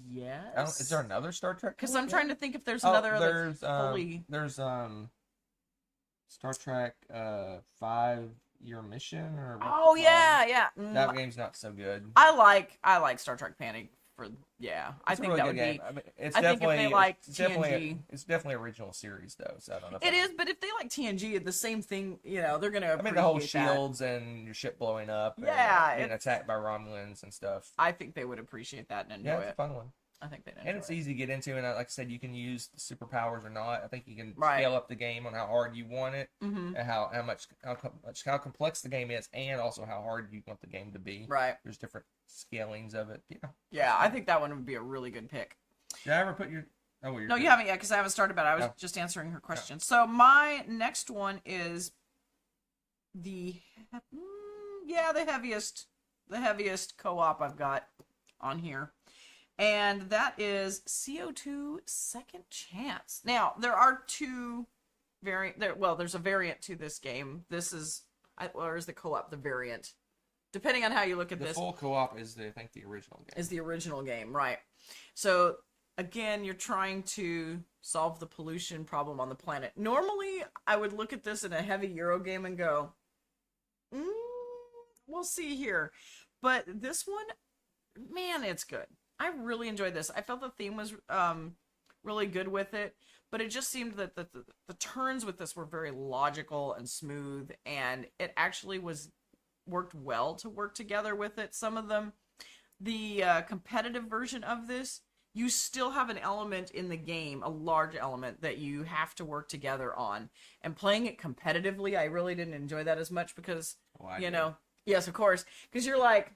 Yes. Is there another Star Trek? Because I'm trying to think if there's Oh, another there's that's fully... there's Star Trek 5-year mission or what's Oh it yeah, yeah. called? That game's not so good. I like Star Trek Panic for I It's a think really that good would game. be. I mean, it's I think if definitely they like it's definitely original series though. So I don't know. If It is, but if they like TNG, the same thing. They're gonna. I mean, the whole appreciate that. shields and your ship blowing up. Yeah, and getting attacked by Romulans and stuff. I think they would appreciate that and enjoy Yeah, it's a it. fun one. I think they'd enjoy And it's it. easy to get into, and like I said, you can use the superpowers or not. I think you can Right. scale up the game on how hard you want it, Mm-hmm. and how complex the game is, and also how hard you want the game to be. Right. There's different scalings of it. Yeah. Yeah, I think that one would be a really good pick. Did I ever put your? Oh, well, No, you haven't yet because I haven't started about it. I was just answering her question. So my next one is the heaviest co-op I've got on here. And that is CO2 Second Chance. Now, there are two there's a variant to this game. This is, or is the co-op the variant? Depending on how you look at The this. full co-op is I think the original game. Is the original game, right? So again, you're trying to solve the pollution problem on the planet. Normally, I would look at this in a heavy Euro game and go, we'll see here. But this one, man, it's good. I really enjoyed this. I felt the theme was really good with it, but it just seemed that the turns with this were very logical and smooth, and it actually worked well to work together with it. Some of them, the competitive version of this, you still have an element in the game, a large element that you have to work together on. And playing it competitively, I really didn't enjoy that as much because, yes, of course, because you're like,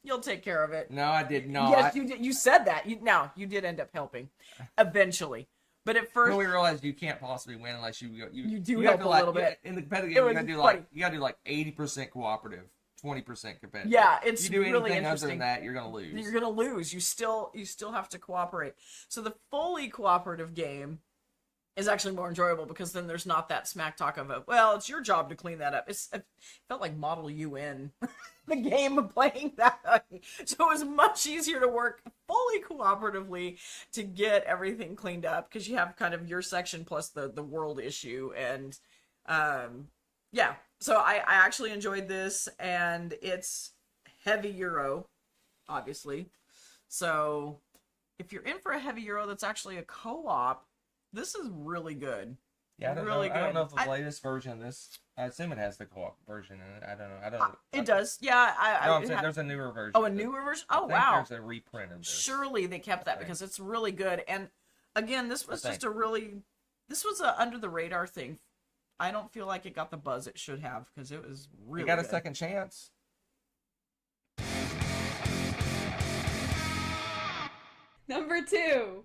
you'll take care of it. No, I did not. Yes, you did. You said that. You did end up helping eventually. But at first, When we realized you can't possibly win unless you do have help to, a like, little bit. in the competitive It game. was You gotta do like 80% cooperative, 20% competitive. Yeah, it's you do really anything other interesting. than that, you're gonna lose. You're gonna lose. You still have to cooperate. So the fully cooperative game is actually more enjoyable because then there's not that smack talk of it's your job to clean that up. It felt like Model UN, the game of playing that way. So it was much easier to work fully cooperatively to get everything cleaned up because you have kind of your section plus the world issue. And so I actually enjoyed this, and it's heavy Euro, obviously. So if you're in for a heavy Euro that's actually a co-op, this is really good. Yeah, I don't Really know. I don't good. know if the latest version of this. I assume it has the co-op version in it. I don't know. I don't know. It does. Yeah, No, I I'm saying there's a newer version. oh, a newer version. I Oh, think wow. There's a reprint of this. Surely they kept that because it's really good. And again, this was just this was a under the radar thing. I don't feel like it got the buzz it should have because it was really It got a good. second chance. Number 2.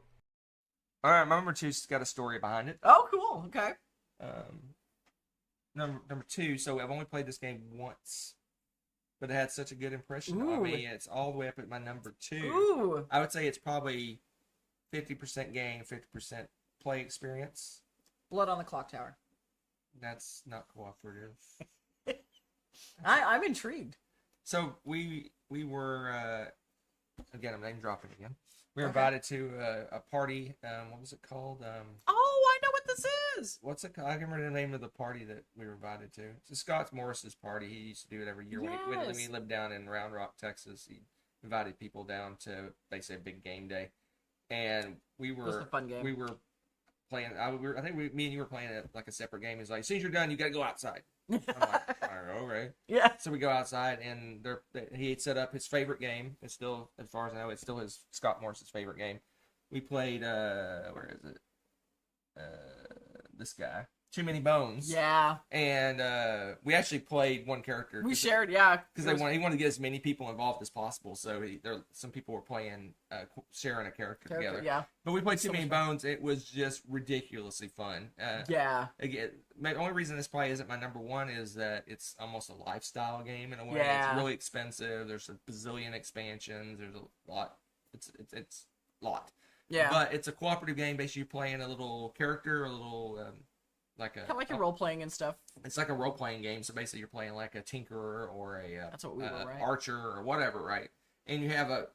All right, my number two's got a story behind it. Oh, cool. Okay. Number two. So I've only played this game once, but it had such a good impression on Ooh. me. It's all the way up at my number 2. Ooh. I would say it's probably 50% game, 50% play experience. Blood on the Clock Tower. That's not cooperative. I'm intrigued. So we were again, I'm name dropping again. We were Okay. invited to a party. What was it called? Oh, I know what this is. What's it called? I can't remember the name of the party that we were invited to. It's Scott Morris's party. He used to do it every year when Yes. he lived down in Round Rock, Texas. He invited people down to basically a big game day, and we It was were a fun game. we were playing. I think me and you were playing like a separate game. He's like, as soon as you're done, you got to go outside. I'm like, all right, okay. Yeah. So we go outside, and he had set up his favorite game. It's still, as far as I know, it's still his Scott Morris's favorite game. We played, where is it? This guy, Too Many Bones. Yeah. And we actually played one character. We shared, yeah. Because he wanted to get as many people involved as possible. So some people were playing, sharing a character together. Yeah. But we played Too So Many much fun. Bones. It was just ridiculously fun. Yeah. Again, the only reason this probably isn't my number 1 is that it's almost a lifestyle game in a way. Yeah. It's really expensive. There's a bazillion expansions. There's a lot. It's a lot. Yeah. But it's a cooperative game. Basically, you're playing a little character, a little like a Kind of like a role playing and stuff. It's like a role playing game. So basically, you're playing like a tinkerer or a That's what we were, right? archer or whatever, right? And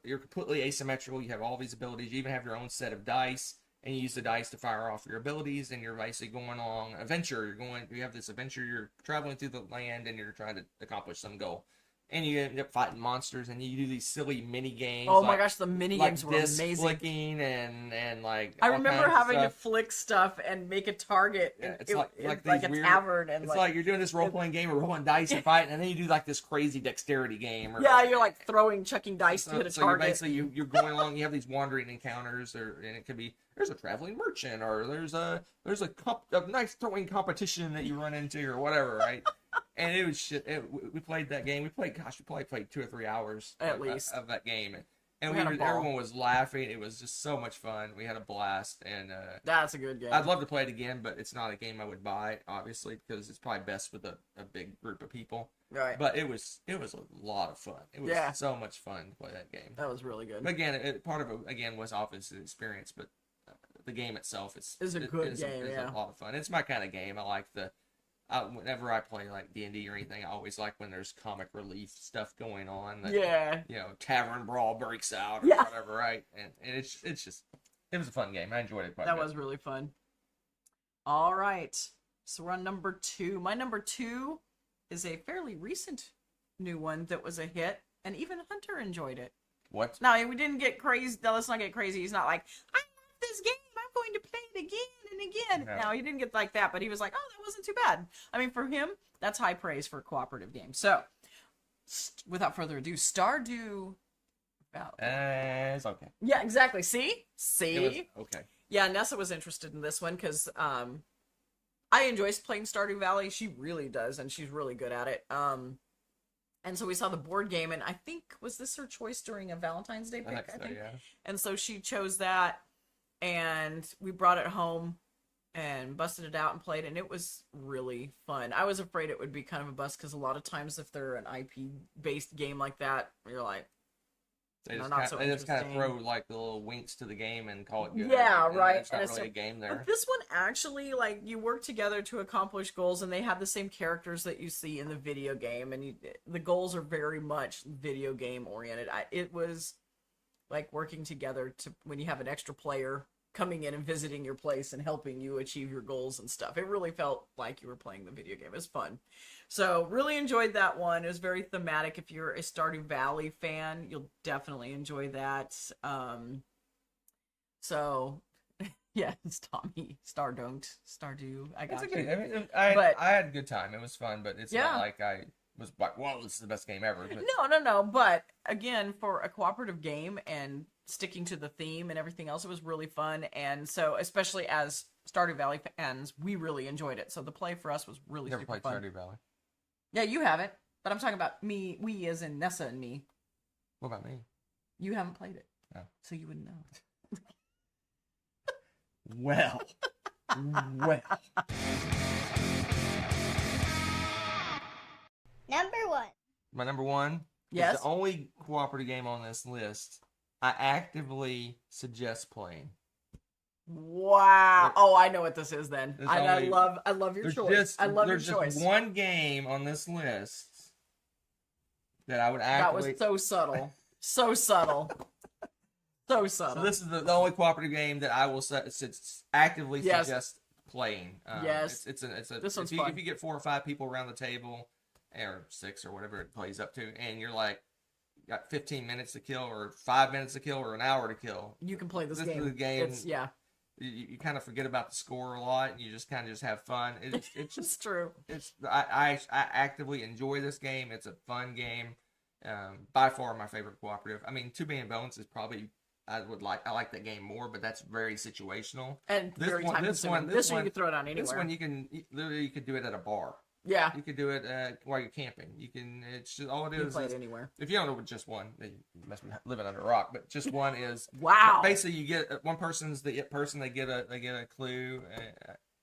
you're completely asymmetrical. You have all these abilities. You even have your own set of dice. And you use the dice to fire off your abilities, and you're basically going along a venture. You have this adventure. You're traveling through the land, and you're trying to accomplish some goal. And you end up fighting monsters, and you do these silly mini games. Oh my gosh, the mini games were disc amazing. flicking and like. I all remember kinds of having to stuff. flick stuff and make a target. Yeah, in- it's in- like in these a weird- tavern, and It's like you're doing this role playing game or rolling dice and fighting, and then you do like this crazy dexterity game. Or, yeah, you're like chucking dice to hit a so target. you're going along. You have these wandering encounters, and it could be there's a traveling merchant, or there's a nice throwing competition that you run into, or whatever, right? And it was shit. We played that game. We probably played 2 or 3 hours At least of that game, and We had a ball. everyone was laughing. It was just so much fun. We had a blast, and That's a good game. I'd love to play it again, but it's not a game I would buy, obviously, because it's probably best with a big group of people. Right. But it was a lot of fun. It was so much fun to play that game. That was really good. But again, part of it again was obviously the experience, but the game itself is a good game. a lot of fun. It's my kind of game. I like whenever I play like D&D or anything, I always like when there's comic relief stuff going on. That, tavern brawl breaks out or whatever, right? And it's just it was a fun game. I enjoyed it quite a That bit. was really fun. All right, so we're on number 2. My number 2 is a fairly recent new one that was a hit, and even Hunter enjoyed it. What? Now, we didn't get crazy. No, let's not get crazy. He's not like, I love this game. I'm going to play it again and again. No. No, he didn't get like that, but he was like, oh, that wasn't too bad. I mean, for him, that's high praise for a cooperative game. So, without further ado, Stardew Valley. It's okay. Yeah, exactly. See? It was okay. Yeah, Nessa was interested in this one because I enjoy playing Stardew Valley. She really does, and she's really good at it. And so we saw the board game, and I think, was this her choice during a Valentine's Day pick? I think. Yeah. And so she chose that, and we brought it home and busted it out and played, and it was really fun. I was afraid it would be kind of a bust because a lot of times if they're an IP-based game like that, you're like, They No, just, not kind, so they just kind of interesting. throw like the little winks to the game and call it good. Yeah, And right. There's not And it's really a game there. But this one actually, like, you work together to accomplish goals, and they have the same characters that you see in the video game, and the goals are very much video game oriented. It was like working together to when you have an extra player coming in and visiting your place and helping you achieve your goals and stuff. It really felt like you were playing the video game. It was fun. So really enjoyed that one. It was very thematic. If you're a Stardew Valley fan, you'll definitely enjoy that. So Yeah, it's Tommy. Stardew. I got It's you. okay. I mean, But- I had a good time. It was fun, but it's Yeah. not like I was like, "Whoa, this is the best game ever." But No. But again, for a cooperative game and sticking to the theme and everything else, it was really fun. And so, especially as Stardew Valley fans, we really enjoyed it. So the play for us was really never super played fun. Stardew Valley. Yeah, you haven't, but I'm talking about me. We as in Nessa and me. What about me? You haven't played it, No. so you wouldn't know. Well. Number 1. My number one Yes. is the only cooperative game on this list I actively suggest playing. Wow. There- Oh, I know what this is then. There's I only- love your choice. I love your there's choice. just one game on this list that I would That was actively. so subtle. So subtle. So subtle. So this is the only cooperative game that I will actively Yes. suggest playing. Yes. it's a. This one's if fun. if you get 4 or 5 people around the table, or 6 or whatever it plays up to, and you're like, got 15 minutes to kill, or 5 minutes to kill, or an hour to kill. You can play this This game. is a game- It's, yeah, You kind of forget about the score a lot, and you just kind of just have fun. It's it's just true. I actively enjoy this game. It's a fun game. By far my favorite cooperative. I mean, Two Man Bones is probably I like that game more, but that's very situational. And This very one- time this consuming. one- This this one one- you can throw it on anywhere. This one you could do it at a bar. yeah, You could do it while you're camping. You can. It's just all it you can is. play it is anywhere. if you don't know what just one, then you must be living under a rock. But just one is Wow. basically you get one person's the it person. They get a clue.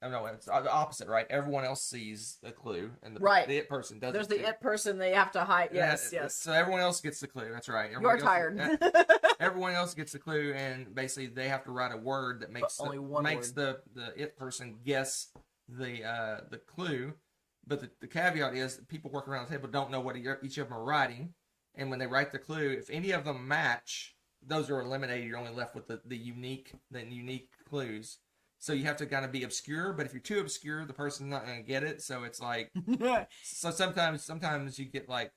No, it's the opposite, right? Everyone else sees the clue, and Right. the it person doesn't. There's the see. it person they have to hide. Yes, Yeah, yes. So everyone else gets the clue. That's right. You Everyone are tired. Everyone else gets the clue, and basically they have to write a word that makes only one the it person guess the clue. But the caveat is that people working around the table don't know what each of them are writing, and when they write the clue, if any of them match, those are eliminated. You're only left with the unique clues. So you have to kind of be obscure, but if you're too obscure, the person's not going to get it. So it's like, so sometimes you get like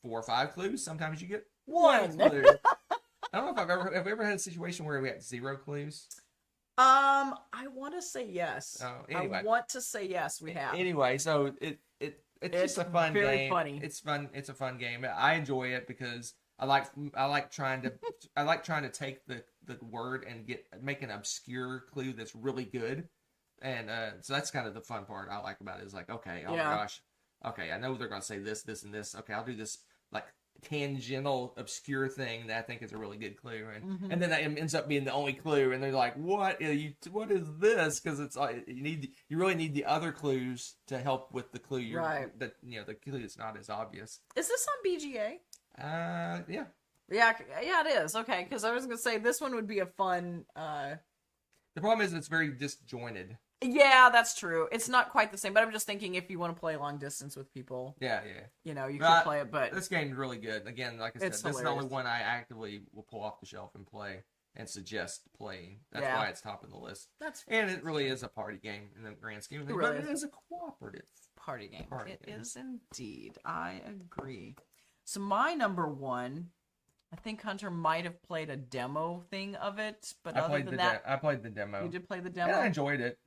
4 or 5 clues. Sometimes you get one One. clue. I don't know if have we ever had a situation where we had 0 clues. I want to say yes. Oh, anyway. I want to say yes. We have. Anyway, so it's just a fun very game. funny. It's fun. It's a fun game. I enjoy it because I like trying to take the word and make an obscure clue that's really good, and so that's kind of the fun part I like about it. Is like, okay, oh Yeah. my gosh, okay, I know they're gonna say this, this, and this. Okay, I'll do this like tangential obscure thing that I think is a really good clue, and then that ends up being the only clue, and they're like, what is this? Because it's like you really need the other clues to help with the clue. Right. That the clue is not as obvious. Is this on BGA? Yeah. Yeah, it is. Okay, because I was gonna say this one would be a fun. The problem is it's very disjointed. Yeah, that's true. It's not quite the same, but I'm just thinking if you want to play long distance with people, Yeah. you know, you But could play it. But This game's really good. Again, like I said, It's this is the only hilarious. one I actively will pull off the shelf and play and suggest playing. That's Yeah. why it's top of the list. that's And it really is a party game in the grand scheme of things. really But it is. is a cooperative. party game. Party It game. is indeed. I agree. So my number one, I think Hunter might have played a demo thing of it, but I other played than the that, I played the demo. you did play the And demo. I enjoyed it.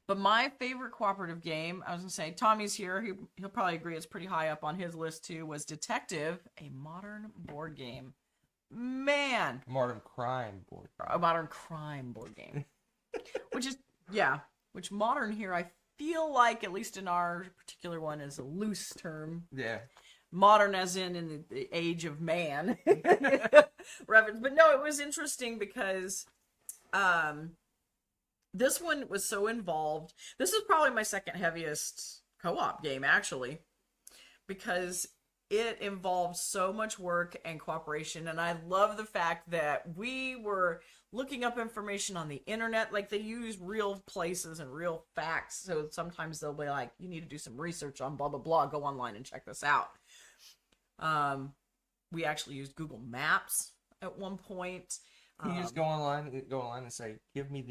But my favorite cooperative game, I was gonna say, Tommy's here. He'll probably agree. It's pretty high up on his list too. Was Detective, a modern board game? Man, Modern crime board. a modern crime board game. Which modern here I feel like, at least in our particular one, is a loose term. Yeah. Modern as in the age of man. Reference. But no, it was interesting because this one was so involved. This is probably my second heaviest co-op game, actually, because it involved so much work and cooperation. And I love the fact that we were looking up information on the internet. Like, they use real places and real facts. So sometimes they'll be like, you need to do some research on blah, blah, blah. Go online and check this out. We actually used Google Maps at one point. You just go online and say, give me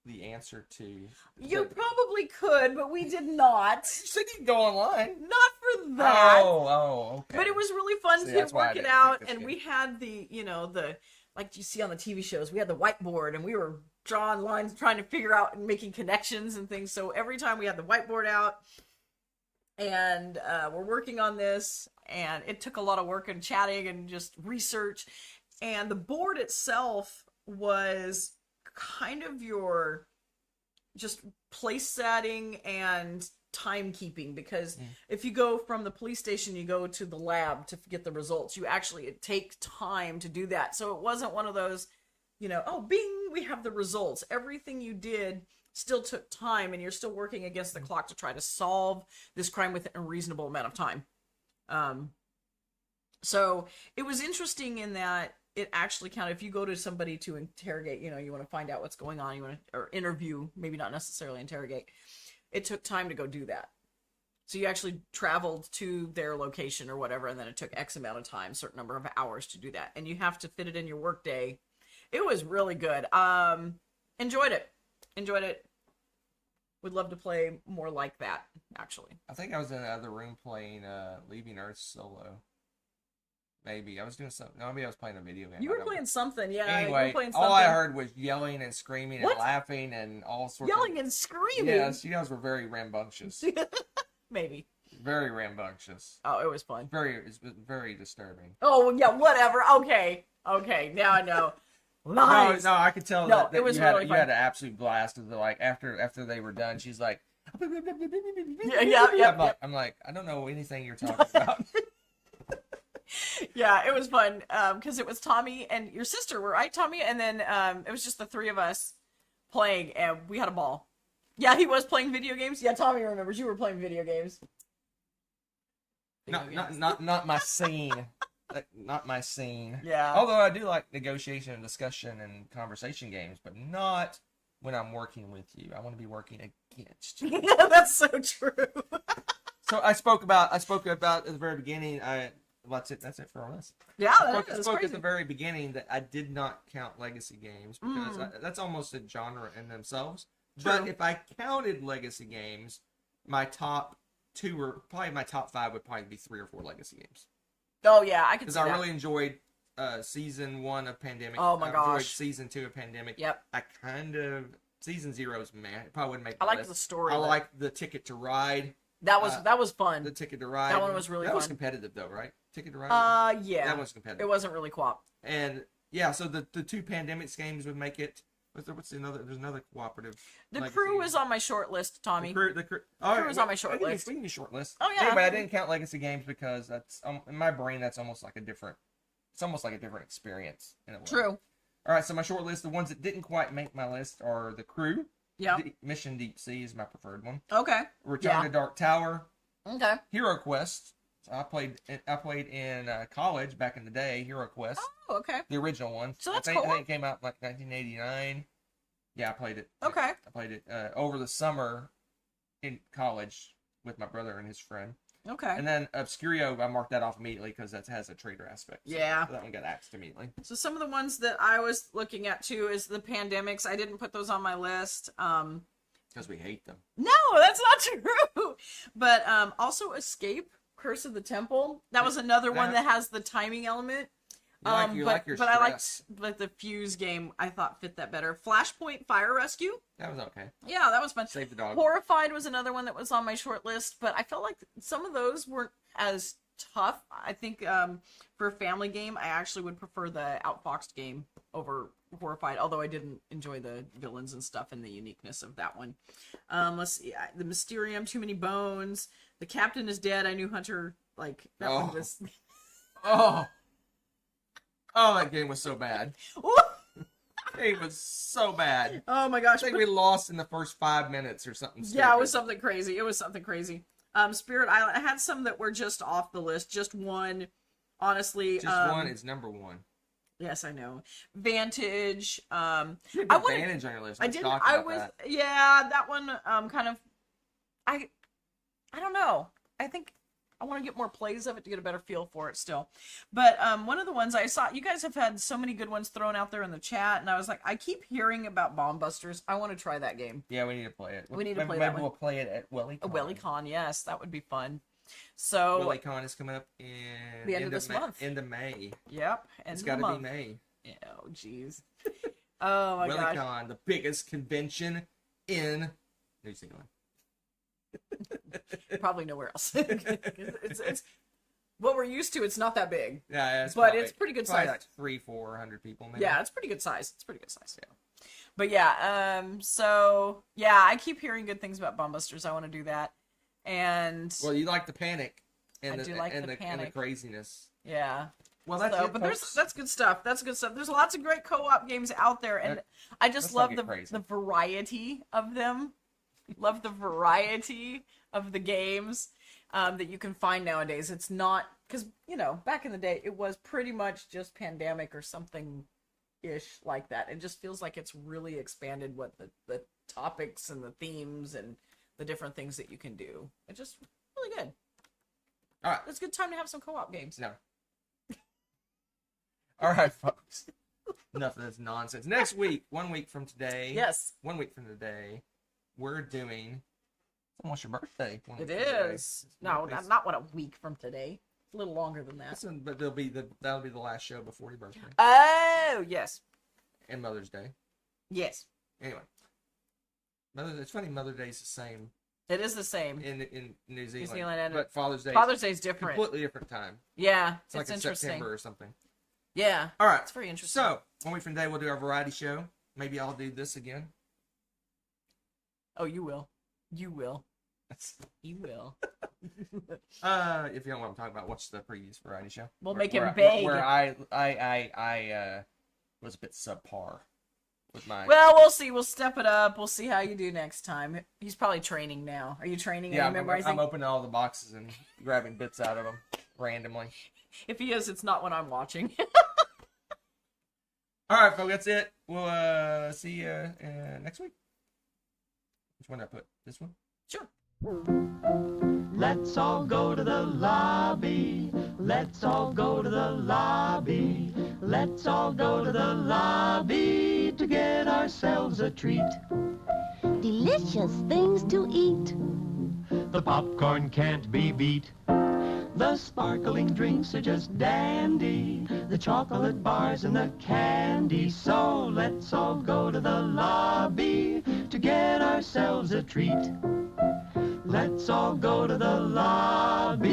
the answer to. You probably could, but we did not. You said you can go online. Not for that. Oh, okay. But it was really fun See, to that's why I work it didn't out, pick this and game. we had the like you see on the TV shows, we had the whiteboard, and we were drawing lines, trying to figure out and making connections and things. So every time we had the whiteboard out and we're working on this, and it took a lot of work and chatting and just research. And the board itself was kind of your just place setting and timekeeping, because if you go from the police station, you go to the lab to get the results. It takes time to do that. So it wasn't one of those, oh, bing, we have the results. Everything you did still took time, and you're still working against the clock to try to solve this crime within a reasonable amount of time. So it was interesting in that it actually counted. If you go to somebody to interrogate, you want to find out what's going on, or interview, maybe not necessarily interrogate. It took time to go do that. So you actually traveled to their location or whatever, and then it took X amount of time, certain number of hours to do that. And you have to fit it in your workday. It was really good. Enjoyed it. Would love to play more like that, actually. I think I was in the other room playing Leaving Earth solo. Maybe I was doing something. No, maybe I was playing a video game. You were playing something, yeah. Anyway, you were playing something. all I heard was yelling and screaming and What? laughing and all sorts. Yelling and screaming. Yes, you guys were very rambunctious. Maybe. Very rambunctious. Oh, it was fun. It was very disturbing. Oh yeah, whatever. Okay, now I know. Lies. No, I could tell No, that it was you had, really you fun. had an absolute blast of after they were done. She's like, Yeah. I'm like, I don't know anything you're talking about. Yeah, it was fun because it was Tommy and your sister, right, Tommy? And then it was just the three of us playing, and we had a ball. Yeah, he was playing video games. Yeah, Tommy remembers you were playing video games. Not my scene. Not my scene. Yeah. Although I do like negotiation and discussion and conversation games, but not when I'm working with you. I want to be working against you. That's so true. So I spoke about at the very beginning. That's it for all this. Yeah, I that's spoke crazy. at the very beginning that I did not count legacy games because that's almost a genre in themselves. True. But if I counted legacy games, my top 2 or probably my top 5 would probably be 3 or 4 legacy games. Oh yeah, I can Because see I that. really enjoyed season 1 of Pandemic. Oh my I enjoyed gosh. season 2 of Pandemic. Yep. I kind of season 0 is meh. It probably wouldn't make. I the like list. the story. I of it. like the Ticket to Ride. That was fun. The Ticket to Ride. That one was really That was fun. competitive though, right? Ticket to Ride. Yeah. That was competitive. It wasn't really co-op. And yeah, so the 2 Pandemics games would make it. What's another? There's another cooperative. The legacy Crew game. was on my short list, Tommy. The crew. Crew was on my short list. We can be short list. Oh, yeah. Anyway, I didn't count legacy games because that's in my brain. That's almost like a different. It's almost like a different experience in a way. True. All right, so my short list, the ones that didn't quite make my list are the Crew. Yeah. Mission Deep Sea is my preferred one. Okay. Return to Dark Tower. Okay. Hero Quest. So I played in college back in the day. Hero Quest, Oh, okay. the original one. So that's I cool. think it came out in like 1989. Yeah, I played it. Okay. I played it over the summer in college with my brother and his friend. Okay. And then Obscurio, I marked that off immediately because that has a trader aspect. So Yeah. that one got axed immediately. So some of the ones that I was looking at too is the Pandemics. I didn't put those on my list. Because we hate them. No, that's not true. But also Escape, Curse of the Temple. That was another one that has the timing element. You like your but I stress. liked the Fuse game. I thought fit that better. Flashpoint Fire Rescue. That was okay. Yeah, that was fun. Save the dog. Horrified was another one that was on my short list, but I felt like some of those weren't as tough. I think for a family game, I actually would prefer the Outfoxed game over Horrified, although I didn't enjoy the villains and stuff and the uniqueness of that one. Let's see. The Mysterium, Too Many Bones. The Captain is Dead. I knew Hunter, like, that one was... Oh, that game was so bad. It was so bad. Oh my gosh. I think we lost in the first 5 minutes or something. Yeah, it was something crazy. It was something crazy. Spirit Island. I had some that were just off the list. Just one, honestly. Just one is number 1. Yes, I know. Vantage. You had I wanted- Vantage on your list. I didn't. I was. Yeah, that one. Kind of. I don't know. I think I want to get more plays of it to get a better feel for it still. But one of the ones I saw, you guys have had so many good ones thrown out there in the chat, and I was like, I keep hearing about Bomb Busters. I want to try that game. Yeah, we need to play it. We need to Maybe play that we'll play it at WillyCon. A WillyCon, yes, that would be fun. So WillyCon is coming up in the end of this month. End of May. Yep, It's got to be May. Oh, jeez. Oh my gosh. WillyCon, the biggest convention in New Zealand. Probably nowhere else. it's what we're used to. It's not that big. Yeah, But it's pretty good size. Like 300-400 people, maybe. Yeah, it's pretty good size. It's pretty good size. Yeah. But yeah, so yeah, I keep hearing good things about Bumbusters. I want to do that. And Well, you like the panic and I do like the and the panic. craziness. yeah. Well, that's So, it, but folks. that's good stuff. That's good stuff. There's lots of great co-op games out there, and I just let's not love get the crazy. variety of them. Love the variety of the games that you can find nowadays. It's not because back in the day it was pretty much just Pandemic or something ish like that. It just feels like it's really expanded what the topics and the themes and the different things that you can do. It's just really good. All right. It's a good time to have some co-op games. No. All right, folks. Enough of this nonsense. Next week, 1 week from today. Yes, 1 week from today, we're doing. It's almost your birthday. it 1 week from today. is. No, not what, a week from today. It's a little longer than that. Listen, but that'll be the last show before your birthday Oh, yes. and Mother's Day. Yes. Anyway, it's funny. Mother's Day is the same It is the same. in New Zealand, Zealand and but Father's Day Father's is Day is different. completely different time. Yeah, It's like it's in interesting. September or something. Yeah, All right. it's very interesting. So 1 week from today, we'll do our variety show. Maybe I'll do this again. Oh, you will. You will. You will. If you don't know what I'm talking about, watch the previous variety show. We'll Where- make him where I- beg. Where I was a bit subpar with my. Well, we'll see. We'll step it up. We'll see how you do next time. He's probably training now. Are you training? Are Yeah, you memorizing? I'm opening all the boxes and grabbing bits out of them randomly. If he is, it's not when I'm watching. All right, folks, that's it. We'll see you next week. Which one did I put? This one? Sure. Let's all go to the lobby. Let's all go to the lobby. Let's all go to the lobby to get ourselves a treat. Delicious things to eat. The popcorn can't be beat. The sparkling drinks are just dandy. The chocolate bars and the candy. So let's all go to the lobby to get ourselves a treat. Let's all go to the lobby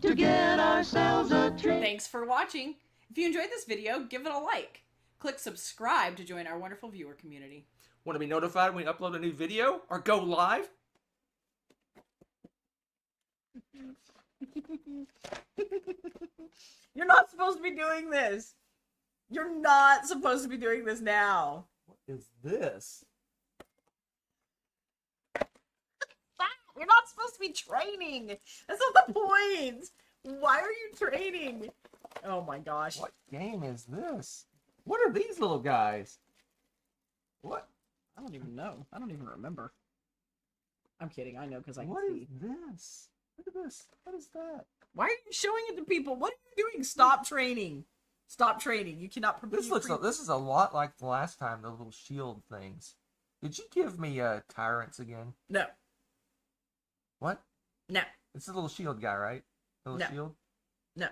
to get ourselves a treat. Thanks for watching. If you enjoyed this video, give it a like. Click subscribe to join our wonderful viewer community. Want to be notified when we upload a new video or go live? You're not supposed to be doing this. You're not supposed to be doing this now. What is this? You're not supposed to be training. That's not the point. Why are you training? Oh my gosh. What game is this? What are these little guys? What? I don't even know. I don't even remember. I'm kidding. I know because I can What see. is this? Look at this. What is that? Why are you showing it to people? What are you doing? Stop training. Stop training. You cannot. This is a lot like the last time, the little shield things. Did you give me tyrants again? No. What? No. It's the little shield guy, right? The little No. shield? No.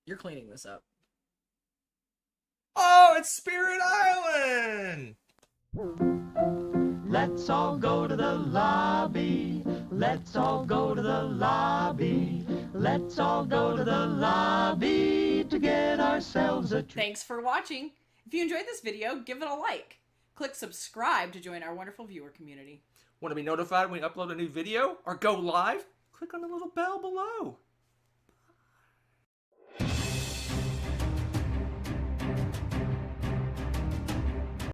You're cleaning this up. Oh, it's Spirit Island! Let's all go to the lobby. Let's all go to the lobby. Let's all go to the lobby to get ourselves a treat. Thanks for watching. If you enjoyed this video, give it a like. Click subscribe to join our wonderful viewer community. Want to be notified when we upload a new video or go live? Click on the little bell below.